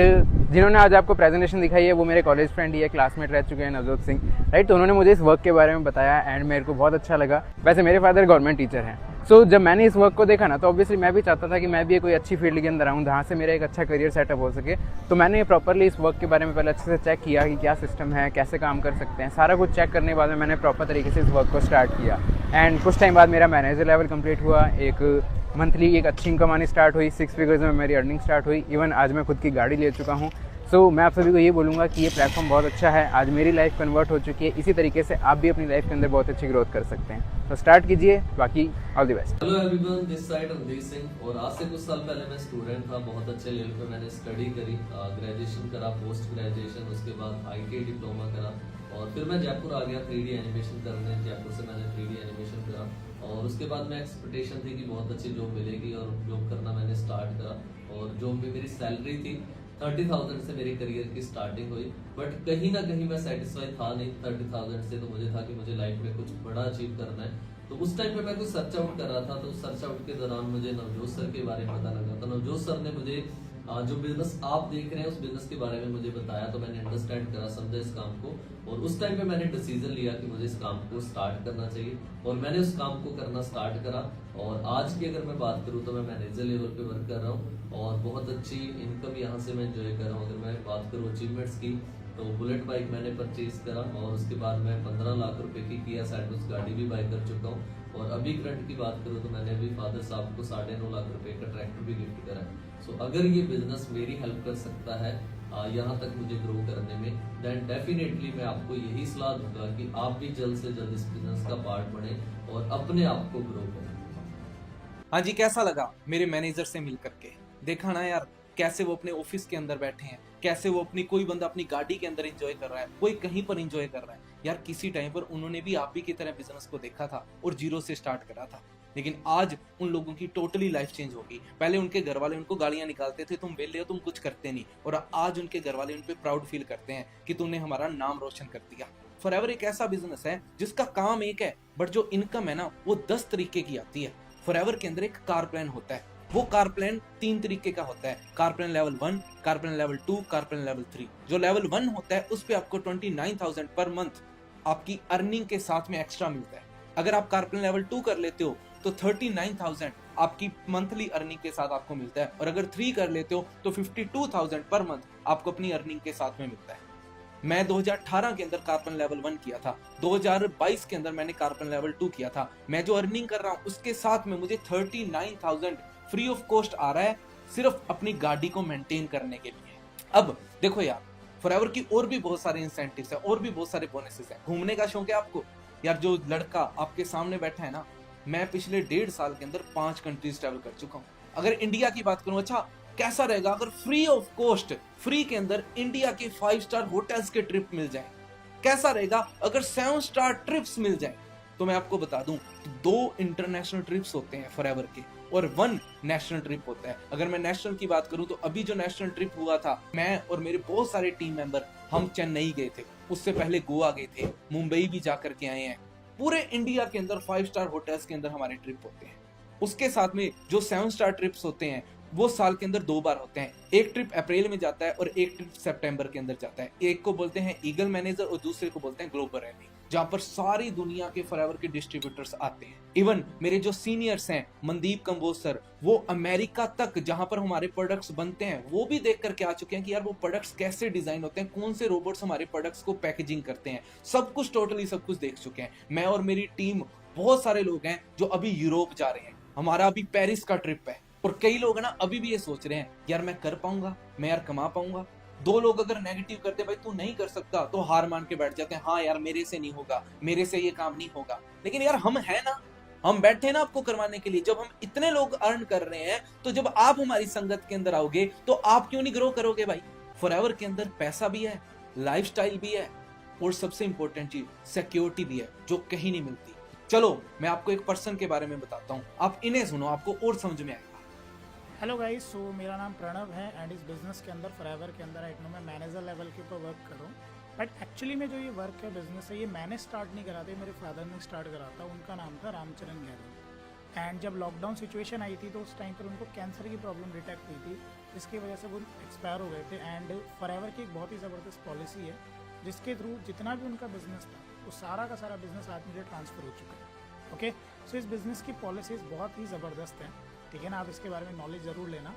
जिन्होंने आज आपको प्रेजेंटेशन दिखाई है वो मेरे कॉलेज फ्रेंड ही है, क्लासमेट रह चुके हैं, नवजोत सिंह, राइट। तो उन्होंने मुझे इस वर्क के बारे में बताया एंड मेरे को बहुत अच्छा लगा। वैसे मेरे फादर गवर्नमेंट टीचर हैं। सो जब मैंने इस वर्क को देखा ना तो ऑब्वियसली मैं भी चाहता था कि मैं भी कोई अच्छी फील्ड के अंदर आऊँ जहाँ से मेरा एक अच्छा करियर सेटअप हो सके। तो मैंने प्रॉपरली इस वर्क के बारे में पहले अच्छे से चेक किया कि क्या सिस्टम है, कैसे काम कर सकते हैं। सारा कुछ चेक करने के बाद में मैंने प्रॉपर तरीके से इस वर्क को स्टार्ट किया एंड कुछ टाइम बाद मेरा मैनेजर लेवल कंप्लीट हुआ। एक मंथली एक अच्छी इनकम आनी स्टार्ट हुई, 6 फिगर्स में मेरी अर्निंग स्टार्ट हुई। इवन आज मैं खुद की गाड़ी ले चुका हूँ। सो मैं आप सभी को ये बोलूँगा कि ये प्लेटफॉर्म बहुत अच्छा है। आज मेरी लाइफ कन्वर्ट हो चुकी है, इसी तरीके से आप भी अपनी लाइफ के अंदर बहुत अच्छी ग्रोथ कर सकते हैं। तो स्टार्ट कीजिए, बाकी all the best. Hello everyone, this side Randhir Singh. और आज से कुछ साल पहले मैं स्टूडेंट था, बहुत अच्छे लेवल पे मैंने स्टडी करी, ग्रेजुएशन करा, पोस्ट ग्रेजुएशन, उसके बाद ITI डिप्लोमा करा और फिर मैं जयपुर आ गया 3D एनिमेशन करने। जयपुर से मैंने 3D एनिमेशन करा और उसके बाद मैं एक्सपेक्टेशन थी कि बहुत अच्छी जॉब मिलेगी और जॉब करना मैंने स्टार्ट करा और जॉब में मेरी सैलरी थी 30,000 से मेरी करियर की स्टार्टिंग हुई। बट कहीं ना कहीं मैं सेटिस्फाई था नहीं 30,000 से। तो मुझे था कि मुझे लाइफ में कुछ बड़ा अचीव करना है। तो उस टाइम पे मैं कुछ सर्च आउट कर रहा था। तो सर्च आउट के दौरान मुझे नवजोत सर के बारे में पता लगा। तो नवजोत सर ने मुझे जो बिजनेस आप देख रहे हैं उस बिजनेस के बारे में मुझे बताया। तो मैंने अंडरस्टैंड करा, समझा इस काम को और उस टाइम पे मैंने डिसीजन लिया कि मुझे इस काम को स्टार्ट करना चाहिए और मैंने उस काम को करना स्टार्ट करा। और आज की अगर मैं बात करूँ तो मैं मैनेजर लेवल पे वर्क कर रहा हूँ और बहुत अच्छी इनकम यहाँ से मैं एंजॉय कर रहा हूँ। अगर मैं बात करूँ अचीवमेंट्स की तो बुलेट बाइक मैंने परचेज करा और उसके बाद मैं 15 लाख रुपए की किया सैंडविच गाड़ी भी बाई कर चुका हूँ। और अभी करंट की बात करूँ तो मैंने अभी फादर साहब को 9.5 लाख रुपए का ट्रैक्टर भी गिफ्ट करा है। सो अगर ये बिजनेस मेरी हेल्प कर सकता है यहाँ तक मुझे ग्रो करने में, देन डेफिनेटली मैं आपको यही सलाह दूंगा कि आप भी जल्द से जल्द इस बिजनेस का पार्ट बने और अपने आप को ग्रो करें। हाँ जी, कैसा लगा मेरे मैनेजर से मिल करके? देखा ना यार, कैसे वो अपने ऑफिस के अंदर बैठे हैं, कैसे वो अपनी कोई बंदा अपनी गाड़ी के अंदर एंजॉय कर रहा है, कोई कहीं पर एंजॉय कर रहा है। यार किसी टाइम पर उन्होंने भी आप ही की तरह बिजनेस को देखा था और जीरो से स्टार्ट करा था, लेकिन आज उन लोगों की टोटली लाइफ चेंज होगी। पहले उनके घर वाले उनको गालियां निकालते थे, तुम वेले हो, तुम कुछ करते नहीं, और आज उनके घर वाले उन पे प्राउड फील करते हैं कि तुमने हमारा नाम रोशन कर दिया। फॉरएवर एक ऐसा बिजनेस है जिसका काम एक है बट जो इनकम है ना वो 10 तरीके की आती है। फॉरएवर के अंदर एक कार प्लान होता है, वो कार प्लान 3 तरीके का होता है। Car plan level 1, car plan level 2, car plan level 3। जो लेवल 1 होता है उस पे आपको 29,000 पर मंथ आपकी अर्निंग के साथ में एक्स्ट्रा मिलता है। अगर आप कार प्लान लेवल 2 कर लेते हो तो 39,000 आपकी मंथली अर्निंग के साथ आपको मिलता है, और अगर 3 कर लेते हो तो 52,000 पर मंथ आपको अपनी अर्निंग के साथ में मिलता है। मैं 2018 के अंदर कार्बन लेवल 1 किया था, 2022 के अंदर मैंने कार्बन लेवल 2 किया था। मैं जो अर्निंग कर रहा हूँ उसके साथ में मुझे 39,000 फ्री ऑफ कॉस्ट आ रहा है, सिर्फ अपनी गाड़ी को मेंटेन करने के लिए। अब देखो यार, फॉरएवर की और भी बहुत सारे इंसेंटिव्स हैं, और भी बहुत सारे बोनसेस हैं। घूमने का शौक है आपको यार, जो लड़का आपके सामने बैठा है ना, मैं पिछले 1.5 साल के अंदर 5 कंट्रीज ट्रैवल कर चुका हूँ। अगर इंडिया की बात करूं, अच्छा कैसा रहेगा अगर फ्री ऑफ कॉस्ट, फ्री के अंदर इंडिया के 5 स्टार होटल्स के ट्रिप मिल जाए? कैसा रहेगा अगर 7 स्टार ट्रिप्स मिल जाए? तो मैं आपको बता दूं, 2 इंटरनेशनल ट्रिप्स होते हैं फॉरएवर के और 1 नेशनल ट्रिप होता है। अगर मैं नेशनल की बात करूं तो अभी जो नेशनल ट्रिप हुआ था, मैं और मेरे बहुत सारे टीम मेंबर हम चेन्नई गए थे, उससे पहले गोवा गए थे, मुंबई भी जाकर के आए हैं। पूरे इंडिया के अंदर 5 स्टार होटल्स के अंदर हमारे ट्रिप होते हैं। उसके साथ में जो 7 स्टार ट्रिप्स होते हैं वो साल के अंदर 2 बार होते हैं। एक ट्रिप अप्रैल में जाता है और एक ट्रिप सितंबर के अंदर जाता है। एक को बोलते हैं ईगल मैनेजर और दूसरे को बोलते हैं ग्लोबल रैली, जहां पर सारी दुनिया के फॉरएवर के डिस्ट्रीब्यूटर्स आते हैं। इवन मेरे जो सीनियर्स हैं मनदीप कंबोज सर, वो अमेरिका तक जहां पर हमारे प्रोडक्ट्स बनते हैं वो भी देख करके आ चुके हैं कि यार वो प्रोडक्ट्स कैसे डिजाइन होते हैं, कौन से रोबोट्स हमारे प्रोडक्ट्स को पैकेजिंग करते हैं, सब कुछ टोटली सब कुछ देख चुके हैं। मैं और मेरी टीम, बहुत सारे लोग हैं जो अभी यूरोप जा रहे हैं, हमारा अभी पेरिस का ट्रिप है, और कई लोग ना अभी भी ये सोच रहे हैं यार मैं कर पाऊंगा, मैं यार कमा पाऊंगा। 2 लोग अगर नेगेटिव करते भाई तू नहीं कर सकता, तो हार मान के बैठ जाते हैं, हाँ यार मेरे से नहीं होगा, मेरे से ये काम नहीं होगा। लेकिन यार हम है ना, हम बैठे ना आपको करवाने के लिए। जब हम इतने लोग अर्न कर रहे हैं, तो जब आप हमारी संगत के अंदर आओगे तो आप क्यों नहीं ग्रो करोगे भाई? फॉरएवर के अंदर पैसा भी है, लाइफस्टाइल भी है, और सबसे इंपॉर्टेंट चीज सिक्योरिटी भी है, जो कहीं नहीं मिलती। चलो मैं आपको एक पर्सन के बारे में बताता हूँ, आप इन्हें सुनो, आपको और समझ में आएगा। हेलो गाइस, सो मेरा नाम प्रणव है एंड इस बिज़नेस के अंदर फॉरएवर के अंदर राइट नाउ मैं मैनेजर लेवल के ऊपर वर्क कर रहा हूँ। बट एक्चुअली में जो ये वर्क है, बिजनेस है, ये मैंने स्टार्ट नहीं करा था, मेरे फादर ने स्टार्ट करा था। उनका नाम था रामचरण गहलोत। एंड जब लॉकडाउन सिचुएशन आई थी तो उस टाइम पर उनको कैंसर की प्रॉब्लम डिटेक्ट हुई थी, जिसकी वजह से वो एक्सपायर हो गए थे। एंड फॉरएवर की एक बहुत ही ज़बरदस्त पॉलिसी है जिसके थ्रू जितना भी उनका बिजनेस था वो सारा का सारा बिजनेस आज मुझे ट्रांसफ़र हो चुका है। ओके, सो इस बिज़नेस की पॉलिसीज़ बहुत ही ज़बरदस्त हैं, ठीक है ना? आप इसके बारे में नॉलेज ज़रूर लेना।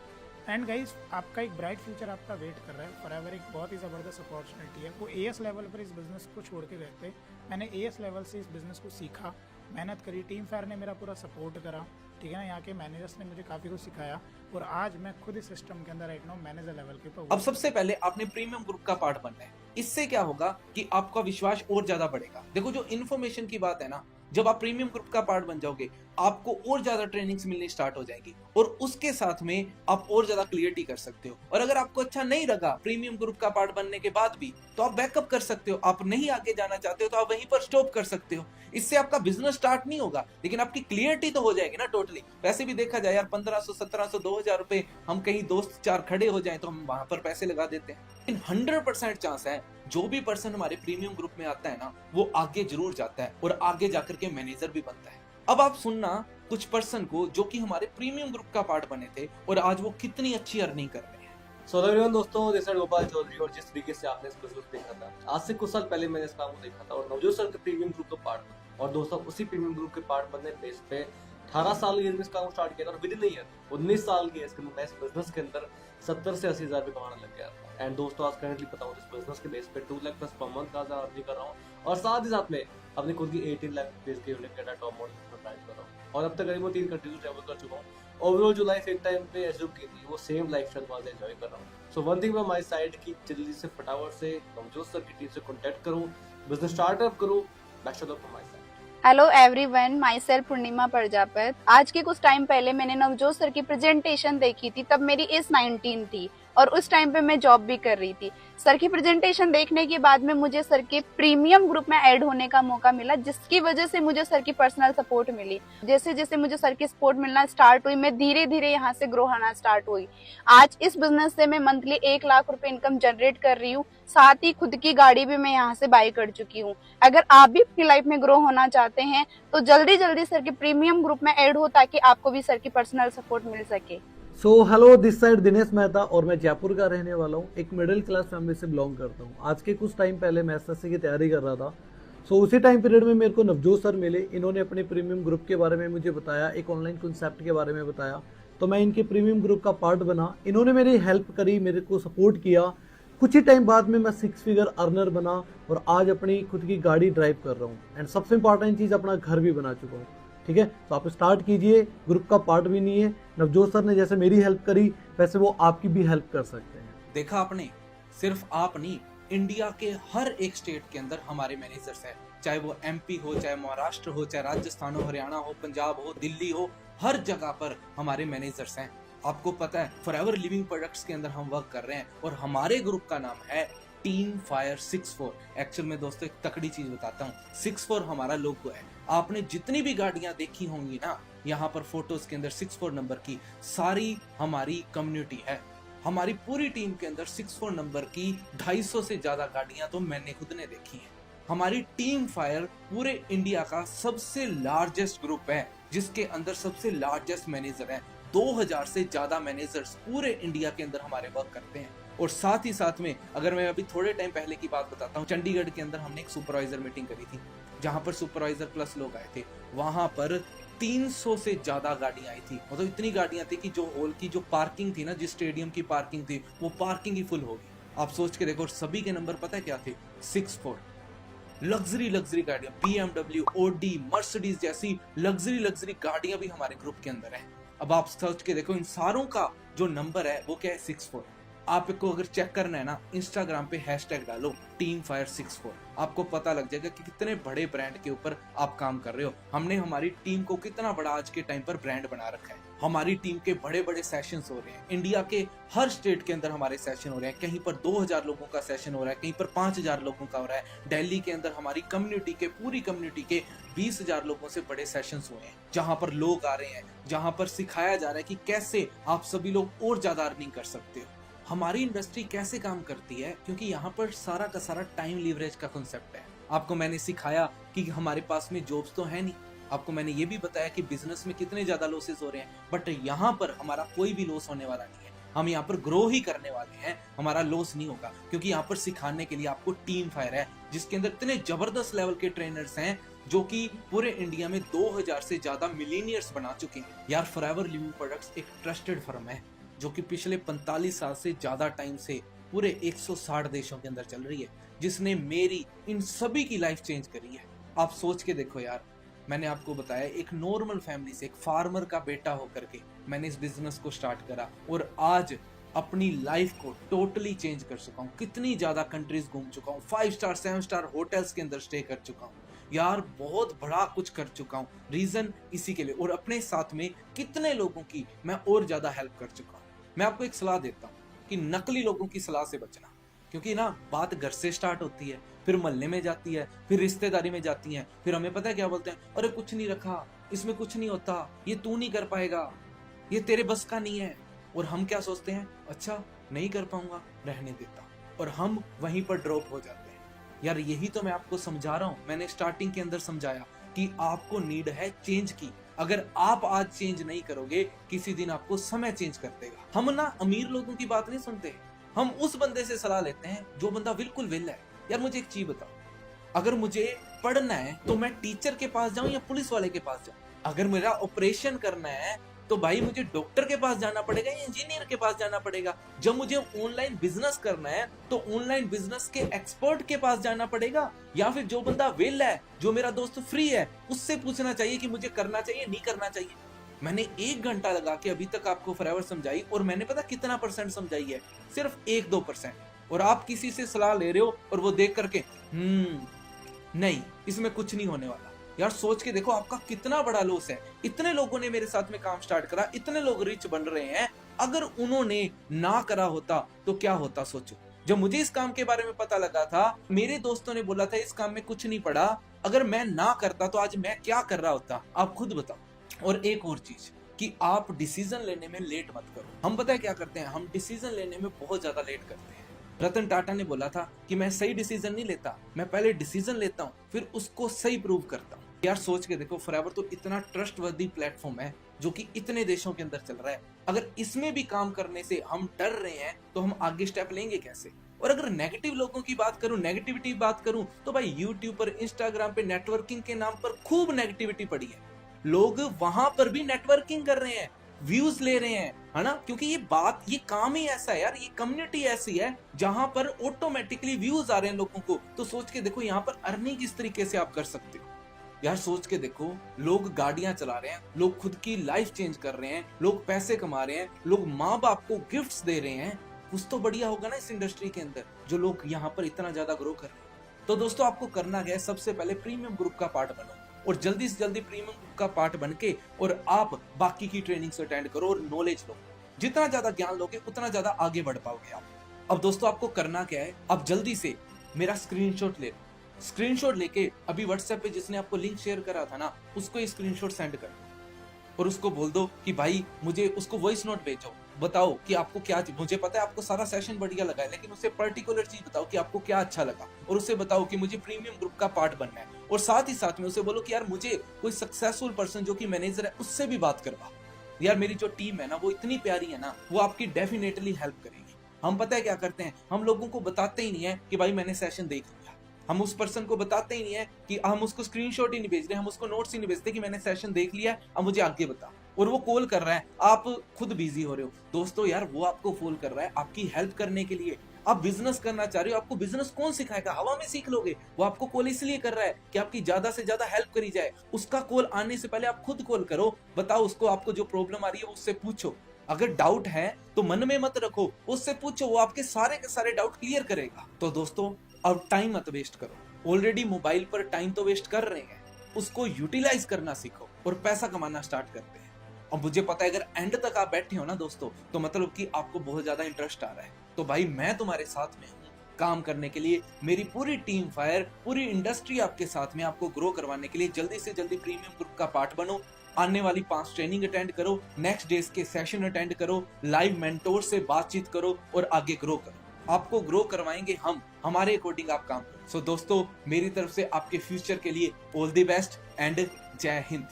एंड गाइस, आपका एक ब्राइट फ्यूचर आपका वेट कर रहा है। फॉरएवर एक बहुत ही ज़बरदस्त अपॉर्चुनिटी है। वो एएस लेवल पर इस बिज़नेस को छोड़ के गए थे, मैंने एएस लेवल से इस बिज़नेस को सीखा, मेहनत करी, टीम फेयर ने मेरा पूरा सपोर्ट करा, ठीक है ना? यहाँ के मैनेजर्स ने मुझे काफ़ी कुछ सिखाया, और आज मैं खुद इस सिस्टम के अंदर राइट नाउ मैनेजर लेवल के ऊपर। अब सबसे पहले आपने प्रीमियम ग्रुप का पार्ट बनना है। इससे क्या होगा कि आपका विश्वास और ज्यादा बढ़ेगा। देखो, जो इन्फॉर्मेशन की बात है ना, जब आप प्रीमियम ग्रुप का पार्ट बन जाओगे, आपको और ज्यादा ट्रेनिंग्स मिलनी स्टार्ट हो जाएगी, और उसके साथ में आप और ज्यादा क्लियरिटी कर सकते हो। और अगर आपको अच्छा नहीं लगा प्रीमियम ग्रुप का पार्ट बनने के बाद भी, तो आप बैकअप कर सकते हो। आप नहीं आगे जाना चाहते हो तो आप वहीं पर स्टॉप कर सकते हो। इससे आपका बिजनेस स्टार्ट नहीं होगा, लेकिन आपकी क्लियरिटी तो हो जाएगी ना टोटली। वैसे भी देखा जाए यार, 1500, 1700, 2000 रुपए हम कहीं दोस्त 4 खड़े हो जाए तो हम वहां पर पैसे लगा देते हैं। लेकिन 100% चांस है जो भी पर्सन हमारे प्रीमियम ग्रुप में आता है ना, वो आगे जरूर जाता है और आगे जाकर के मैनेजर भी बनता है। अब आप सुनना कुछ पर्सन को जो कि हमारे प्रीमियम ग्रुप का पार्ट बने थे और आज वो कितनी अच्छी अर्निंग कर रहे हैं। सो एवरीवन, दोस्तों दिस इज गोपाल चौधरी, और जिस तरीके से आपने इस बिजनेस देखा था, आज से कुछ साल पहले मैंने इस काम को देखा था और नवजोत सर के प्रीमियम ग्रुप का पार्ट बना। और दोस्तों, उसी प्रीमियम ग्रुप के पार्ट बनने बेस पे 18 साल की एज में इस काम को स्टार्ट किया था, और विद इन ईयर 19 साल की एज के अंदर मैं इस बिजनेस के अंदर 70 से 80 हज़ार रुपये कमाने लग गया था। एंड दोस्तों, आज करंटली बताऊं, इस बिजनेस के बेस पे 2 लाख प्लस पर मंथ का अर्निंग कर रहा हूँ, और साथ ही साथ में अपनी खुद की 18 लाख रुपीज की यूनिट का टॉप मॉडल प्राइस कर रहा हूँ। और अब तक करीब 3 कंट्रीज में ट्रैवल कर चुका हूँ। ओवरऑल जो लाइफ एक टाइम पे एज्यूम की थी, वो सेम लाइफस्टाइल वाले एंजॉय कर रहा हूँ। So one thing from my side कि जल्दी से फटाफट से नवजोत सर की टीम से कॉन्टैक्ट करूँ, बिजनेस स्टार्टअप करूँ। Best of luck from my side. Hello everyone, myself Purnima Prajapat. आज के कुछ टाइम पहले मैंने नवजोत सर की प्रेजेंटेशन देखी थी, तब मेरी एज 19 थी और उस टाइम पे मैं जॉब भी कर रही थी। सर की प्रेजेंटेशन देखने के बाद में मुझे सर के प्रीमियम ग्रुप में ऐड होने का मौका मिला, जिसकी वजह से मुझे सर की पर्सनल सपोर्ट मिली। जैसे जैसे मुझे सर की सपोर्ट मिलना स्टार्ट हुई, मैं धीरे धीरे यहाँ से ग्रो होना स्टार्ट हुई। आज इस बिजनेस से मैं मंथली 1 लाख रुपए इनकम जनरेट कर रही हूँ, साथ ही खुद की गाड़ी भी मैं यहाँ से बाय कर चुकी हूँ। अगर आप भी अपनी लाइफ में ग्रो होना चाहते हैं तो जल्दी जल्दी सर के प्रीमियम ग्रुप में ऐड हो, ताकि आपको भी सर की पर्सनल सपोर्ट मिल सके। So hello, this side Dinesh Mehta, और मैं जयपुर का रहने वाला हूँ। एक मिडिल क्लास फैमिली से बिलोंग करता हूँ। आज के कुछ टाइम पहले मैं एसएससी की तैयारी कर रहा था। सो उसी टाइम पीरियड में मेरे को नवजोत सर मिले। इन्होंने अपने प्रीमियम ग्रुप के बारे में मुझे बताया, एक ऑनलाइन कॉन्सेप्ट के बारे में बताया, तो मैं इनके प्रीमियम ग्रुप का पार्ट बना। इन्होंने मेरी हेल्प करी, मेरे को सपोर्ट किया। कुछ ही टाइम बाद में मैं 6 फिगर अर्नर बना और आज अपनी खुद की गाड़ी ड्राइव कर रहा हूँ। एंड सबसे इंपॉर्टेंट चीज़, अपना घर भी बना चुका हूँ। ठीक है, तो आप स्टार्ट कीजिए, ग्रुप का पार्ट भी नहीं है। नवजोत सर ने जैसे मेरी हेल्प करी, वैसे वो आपकी भी हेल्प कर सकते हैं। देखा आपने, सिर्फ आप नहीं, इंडिया के हर एक स्टेट के अंदर हमारे मैनेजर्स हैं, चाहे वो एमपी हो, चाहे महाराष्ट्र हो, चाहे राजस्थान हो, हरियाणा हो, पंजाब हो, दिल्ली हो, हर जगह पर हमारे मैनेजर्स हैं। आपको पता है फॉरएवर लिविंग प्रोडक्ट्स के अंदर हम वर्क कर रहे हैं और हमारे ग्रुप का नाम है टीम फायर 64। एक्चुअल में दोस्तों एक तकड़ी चीज बताता हूँ, 64 हमारा लोगो है। आपने जितनी भी गाड़ियां देखी होंगी ना यहाँ पर फोटोज के अंदर 64 नंबर की, सारी हमारी कम्युनिटी है। हमारी पूरी टीम के अंदर 64 नंबर की 250 से ज्यादा गाड़ियां तो मैंने खुद ने देखी हैं। हमारी टीम फायर पूरे इंडिया का सबसे लार्जेस्ट ग्रुप है जिसके अंदर सबसे लार्जेस्ट मैनेजर है। 2000 से ज्यादा मैनेजर्स पूरे इंडिया के अंदर हमारे वर्क करते हैं। और साथ ही साथ में अगर मैं अभी थोड़े टाइम पहले की बात बताता हूँ, चंडीगढ़ के अंदर हमने एक सुपरवाइजर मीटिंग करी थी जहां पर सुपरवाइजर प्लस लोग आए थे। वहां पर 300 से ज्यादा गाड़ियां आई थी, मतलब इतनी गाड़ियां थी कि जो हॉल की जो पार्किंग थी ना, जिस स्टेडियम की पार्किंग थी, वो पार्किंग ही फुल होगी। आप सोच के देखो, और सभी के नंबर पता है क्या थे? 64। लग्जरी गाड़ियां, BMW, OD, मर्सिडीज जैसी लग्जरी गाड़ियां भी हमारे ग्रुप के अंदर है। अब आप सोच के देखो, इन सारों का जो नंबर है वो क्या है? 64। आपको अगर चेक करना है ना, इंस्टाग्राम पे हैशटैग डालो टीम फायर 64, आपको पता लग जाएगा कि कितने बड़े ब्रांड के ऊपर आप काम कर रहे हो। हमने हमारी टीम को कितना बड़ा आज के टाइम पर ब्रांड बना रखा है। हमारी टीम के बड़े बड़े सेशंस हो रहे हैं, इंडिया के हर स्टेट के अंदर हमारे सेशन हो रहे हैं। कहीं पर 2000 लोगों का सेशन हो रहा है, कहीं पर 5000 लोगों का हो रहा है। दिल्ली के अंदर हमारी कम्युनिटी के, पूरी कम्युनिटी के 20,000 लोगों से बड़े सेशंस हुए हैं, जहां पर लोग आ रहे हैं, जहां पर सिखाया जा रहा है कि कैसे आप सभी लोग और ज्यादा अर्निंग कर सकते हो। हमारी इंडस्ट्री कैसे काम करती है, क्योंकि यहाँ पर सारा का सारा टाइम लीवरेज का कॉन्सेप्ट है। आपको मैंने सिखाया कि हमारे पास में जॉब्स तो है नहीं, आपको मैंने ये भी बताया कि बिजनेस में कितने ज्यादा लॉसेस हो रहे हैं, बट यहाँ पर हमारा कोई भी लॉस होने वाला नहीं है। हम यहाँ पर ग्रो ही करने वाले हैं, हमारा लॉस नहीं होगा, क्योंकि यहाँ पर सिखाने के लिए आपको टीम फायर है, जिसके अंदर इतने जबरदस्त लेवल के ट्रेनर्स हैं जो कि पूरे इंडिया में 2000 से ज्यादा मिलीनियर्स बना चुके हैं। यार फॉरएवर लिविंग प्रोडक्ट्स एक ट्रस्टेड फर्म है जो कि पिछले 45 साल से ज्यादा टाइम से पूरे 160 देशों के अंदर चल रही है, जिसने मेरी इन सभी की लाइफ चेंज करी है। आप सोच के देखो यार, मैंने आपको बताया एक नॉर्मल फैमिली से, एक फार्मर का बेटा होकर के मैंने इस बिजनेस को स्टार्ट करा और आज अपनी लाइफ को टोटली चेंज कर चुका हूँ। कितनी ज्यादा कंट्रीज घूम चुका हूँ, 5 स्टार 7 स्टार होटल्स के अंदर स्टे कर चुका हूँ। यार बहुत बड़ा कुछ कर चुका हूँ, रीजन इसी के लिए। और अपने साथ में कितने लोगों की मैं और ज्यादा हेल्प कर चुका हूँ। मैं आपको एक सलाह देता हूँ कि नकली लोगों की सलाह से बचना, क्योंकि ना बात घर से स्टार्ट होती है, फिर मोहल्ले में जाती है, फिर रिश्तेदारी में जाती है, फिर हमें पता है क्या बोलते हैं? अरे कुछ नहीं रखा, इसमें कुछ नहीं होता, ये तू नहीं कर पाएगा, ये तेरे बस का नहीं है। और हम क्या सोचते हैं? अच्छा नहीं कर पाऊंगा, रहने देता, और हम वहीं पर ड्रॉप हो जाते हैं। यार यही तो मैं आपको समझा रहा हूँ। मैंने स्टार्टिंग के अंदर समझाया कि आपको नीड है चेंज की। अगर आप आज चेंज नहीं करोगे, किसी दिन आपको समय चेंज कर देगा। हम ना अमीर लोगों की बात नहीं सुनते, हम उस बंदे से सलाह लेते हैं जो बंदा बिल्कुल विल है। यार मुझे एक चीज बताओ, अगर मुझे पढ़ना है तो मैं टीचर के पास जाऊं या पुलिस वाले के पास जाऊं? अगर मेरा ऑपरेशन करना है तो भाई मुझे डॉक्टर के पास जाना पड़ेगा या इंजीनियर के पास जाना पड़ेगा? जब मुझे ऑनलाइन बिजनेस करना है तो ऑनलाइन बिजनेस के एक्सपर्ट के पास जाना पड़ेगा, या फिर जो बंदा वेल है, जो मेरा दोस्त फ्री है, उससे पूछना चाहिए कि मुझे करना चाहिए नहीं करना चाहिए? मैंने 1 घंटा लगा के अभी तक आपको फॉरएवर समझाई, और मैंने पता कितना % समझाई है? सिर्फ 1-2%। और आप किसी से सलाह ले रहे हो और वो देख करके नहीं, इसमें कुछ नहीं होने वाला। यार सोच के देखो आपका कितना बड़ा लॉस है। इतने लोगों ने मेरे साथ में काम स्टार्ट करा, इतने लोग रिच बन रहे हैं, अगर उन्होंने ना करा होता तो क्या होता? सोचो। जब मुझे इस काम के बारे में पता लगा था, मेरे दोस्तों ने बोला था इस काम में कुछ नहीं पड़ा, अगर मैं ना करता तो आज मैं क्या कर रहा होता? आप खुद बताओ। और एक और चीज कि आप डिसीजन लेने में लेट मत करो। हम पता है क्या करते हैं? हम डिसीजन लेने में बहुत ज्यादा लेट करते हैं। रतन टाटा ने बोला था कि मैं सही डिसीजन नहीं लेता, मैं पहले डिसीजन लेता हूँ फिर उसको सही प्रूव करता हूँ। यार सोच के देखो, फॉरएवर तो इतना ट्रस्टवर्दी प्लेटफॉर्म है जो कि इतने देशों के अंदर चल रहा है। अगर इसमें भी काम करने से हम डर रहे हैं तो हम आगे स्टेप लेंगे कैसे? और अगर नेगेटिव लोगों की बात करूं, नेगेटिविटी बात करूं, तो भाई यूट्यूब पर, इंस्टाग्राम पे नेटवर्किंग के नाम पर खूब नेगेटिविटी पड़ी है। लोग वहां पर भी नेटवर्किंग कर रहे हैं, व्यूज ले रहे हैं, है ना? क्योंकि ये काम ही ऐसा है यार, ये कम्युनिटी ऐसी है जहां पर ऑटोमेटिकली व्यूज आ रहे हैं लोगों को। तो सोच के देखो यहाँ पर अर्निंग किस तरीके से आप कर सकते हो। यार सोच के देखो, लोग गाड़ियां चला रहे हैं, लोग खुद की लाइफ चेंज कर रहे हैं, लोग पैसे कमा रहे हैं, लोग माँ बाप को गिफ्ट्स दे रहे हैं, कुछ तो बढ़िया होगा ना इस इंडस्ट्री के अंदर, जो लोग यहाँ पर इतना ज्यादा ग्रो कर रहे हैं। तो दोस्तों आपको करना क्या है, सबसे पहले प्रीमियम ग्रुप का पार्ट बनो और जल्दी से जल्दी प्रीमियम ग्रुप का पार्ट बन के और आप बाकी की ट्रेनिंग्स अटेंड करो और नॉलेज लो। जितना ज्यादा ज्ञान लोगे उतना ज्यादा आगे बढ़ पाओगे आप। अब दोस्तों आपको करना क्या है, अब जल्दी से मेरा स्क्रीनशॉट ले लो। स्क्रीनशॉट लेके अभी व्हाट्सएप पे जिसने आपको लिंक शेयर करा था ना, उसको ये स्क्रीनशॉट सेंड कर दो और उसको बोल दो कि भाई मुझे उसको वॉइस नोट भेजो, बताओ कि आपको क्या, मुझे पता है आपको सारा सेशन बढ़िया लगा है, लेकिन उसे पर्टिकुलर चीज बताओ कि आपको क्या अच्छा लगा और उसे बताओ कि मुझे प्रीमियम ग्रुप का पार्ट बनना है। और साथ ही साथ में उसे बोलो कि यार मुझे कोई सक्सेसफुल पर्सन जो कि मैनेजर है उससे भी बात करवा। यार मेरी जो टीम है ना वो इतनी प्यारी है ना, वो आपकी डेफिनेटली हेल्प करेगी। हम पता है क्या करते हैं, हम लोगों को बताते ही नहीं है कि भाई मैंने सेशन देख लिया। हम उस पर्सन को बताते ही नहीं है कि हम उसको स्क्रीनशॉट ही नहीं भेज रहे, हम उसको नोट्स ही नहीं भेजते कि मैंने सेशन देख लिया है, अब मुझे आगे बता। और वो कॉल कर रहा है, आप खुद बिजी हो रहे हो। दोस्तों यार वो आपको कॉल कर रहा है आपकी हेल्प करने के लिए। आप बिजनेस करना चाह रहे हो, आपको बिजनेस कौन सिखाएगा, हवा में सीख लोगे। वो आपको कॉल इसलिए कर रहा है कि आपकी ज्यादा से ज्यादा हेल्प करी जाए। उसका कॉल आने से पहले आप खुद कॉल करो, बताओ उसको आपको जो प्रॉब्लम आ रही है उससे पूछो। अगर डाउट है तो मन में मत रखो, उससे पूछो, वो आपके सारे के सारे डाउट क्लियर करेगा। तो दोस्तों अब टाइम मत वेस्ट करो। ऑलरेडी मोबाइल पर टाइम तो वेस्ट कर रहे हैं, उसको यूटिलाइज करना सीखो और पैसा कमाना स्टार्ट करते हैं। और मुझे पता है अगर एंड तक आप बैठे हो ना दोस्तों, तो मतलब कि आपको बहुत ज्यादा इंटरेस्ट आ रहा है। तो भाई मैं तुम्हारे साथ में हूँ काम करने के लिए, मेरी पूरी टीम फायर, पूरी इंडस्ट्री आपके साथ में, आपको ग्रो करवाने के लिए। जल्दी से जल्दी प्रीमियम ग्रुप का पार्ट बनो, आने वाली 5 ट्रेनिंग अटेंड करो, नेक्स्ट डेज के सेशन अटेंड करो, लाइव मेंटोर से बातचीत करो और आगे ग्रो करो। आपको ग्रो करवाएंगे हम, हमारे अकॉर्डिंग आप काम करो। सो दोस्तों मेरी तरफ से आपके फ्यूचर के लिए ऑल द बेस्ट एंड जय हिंद।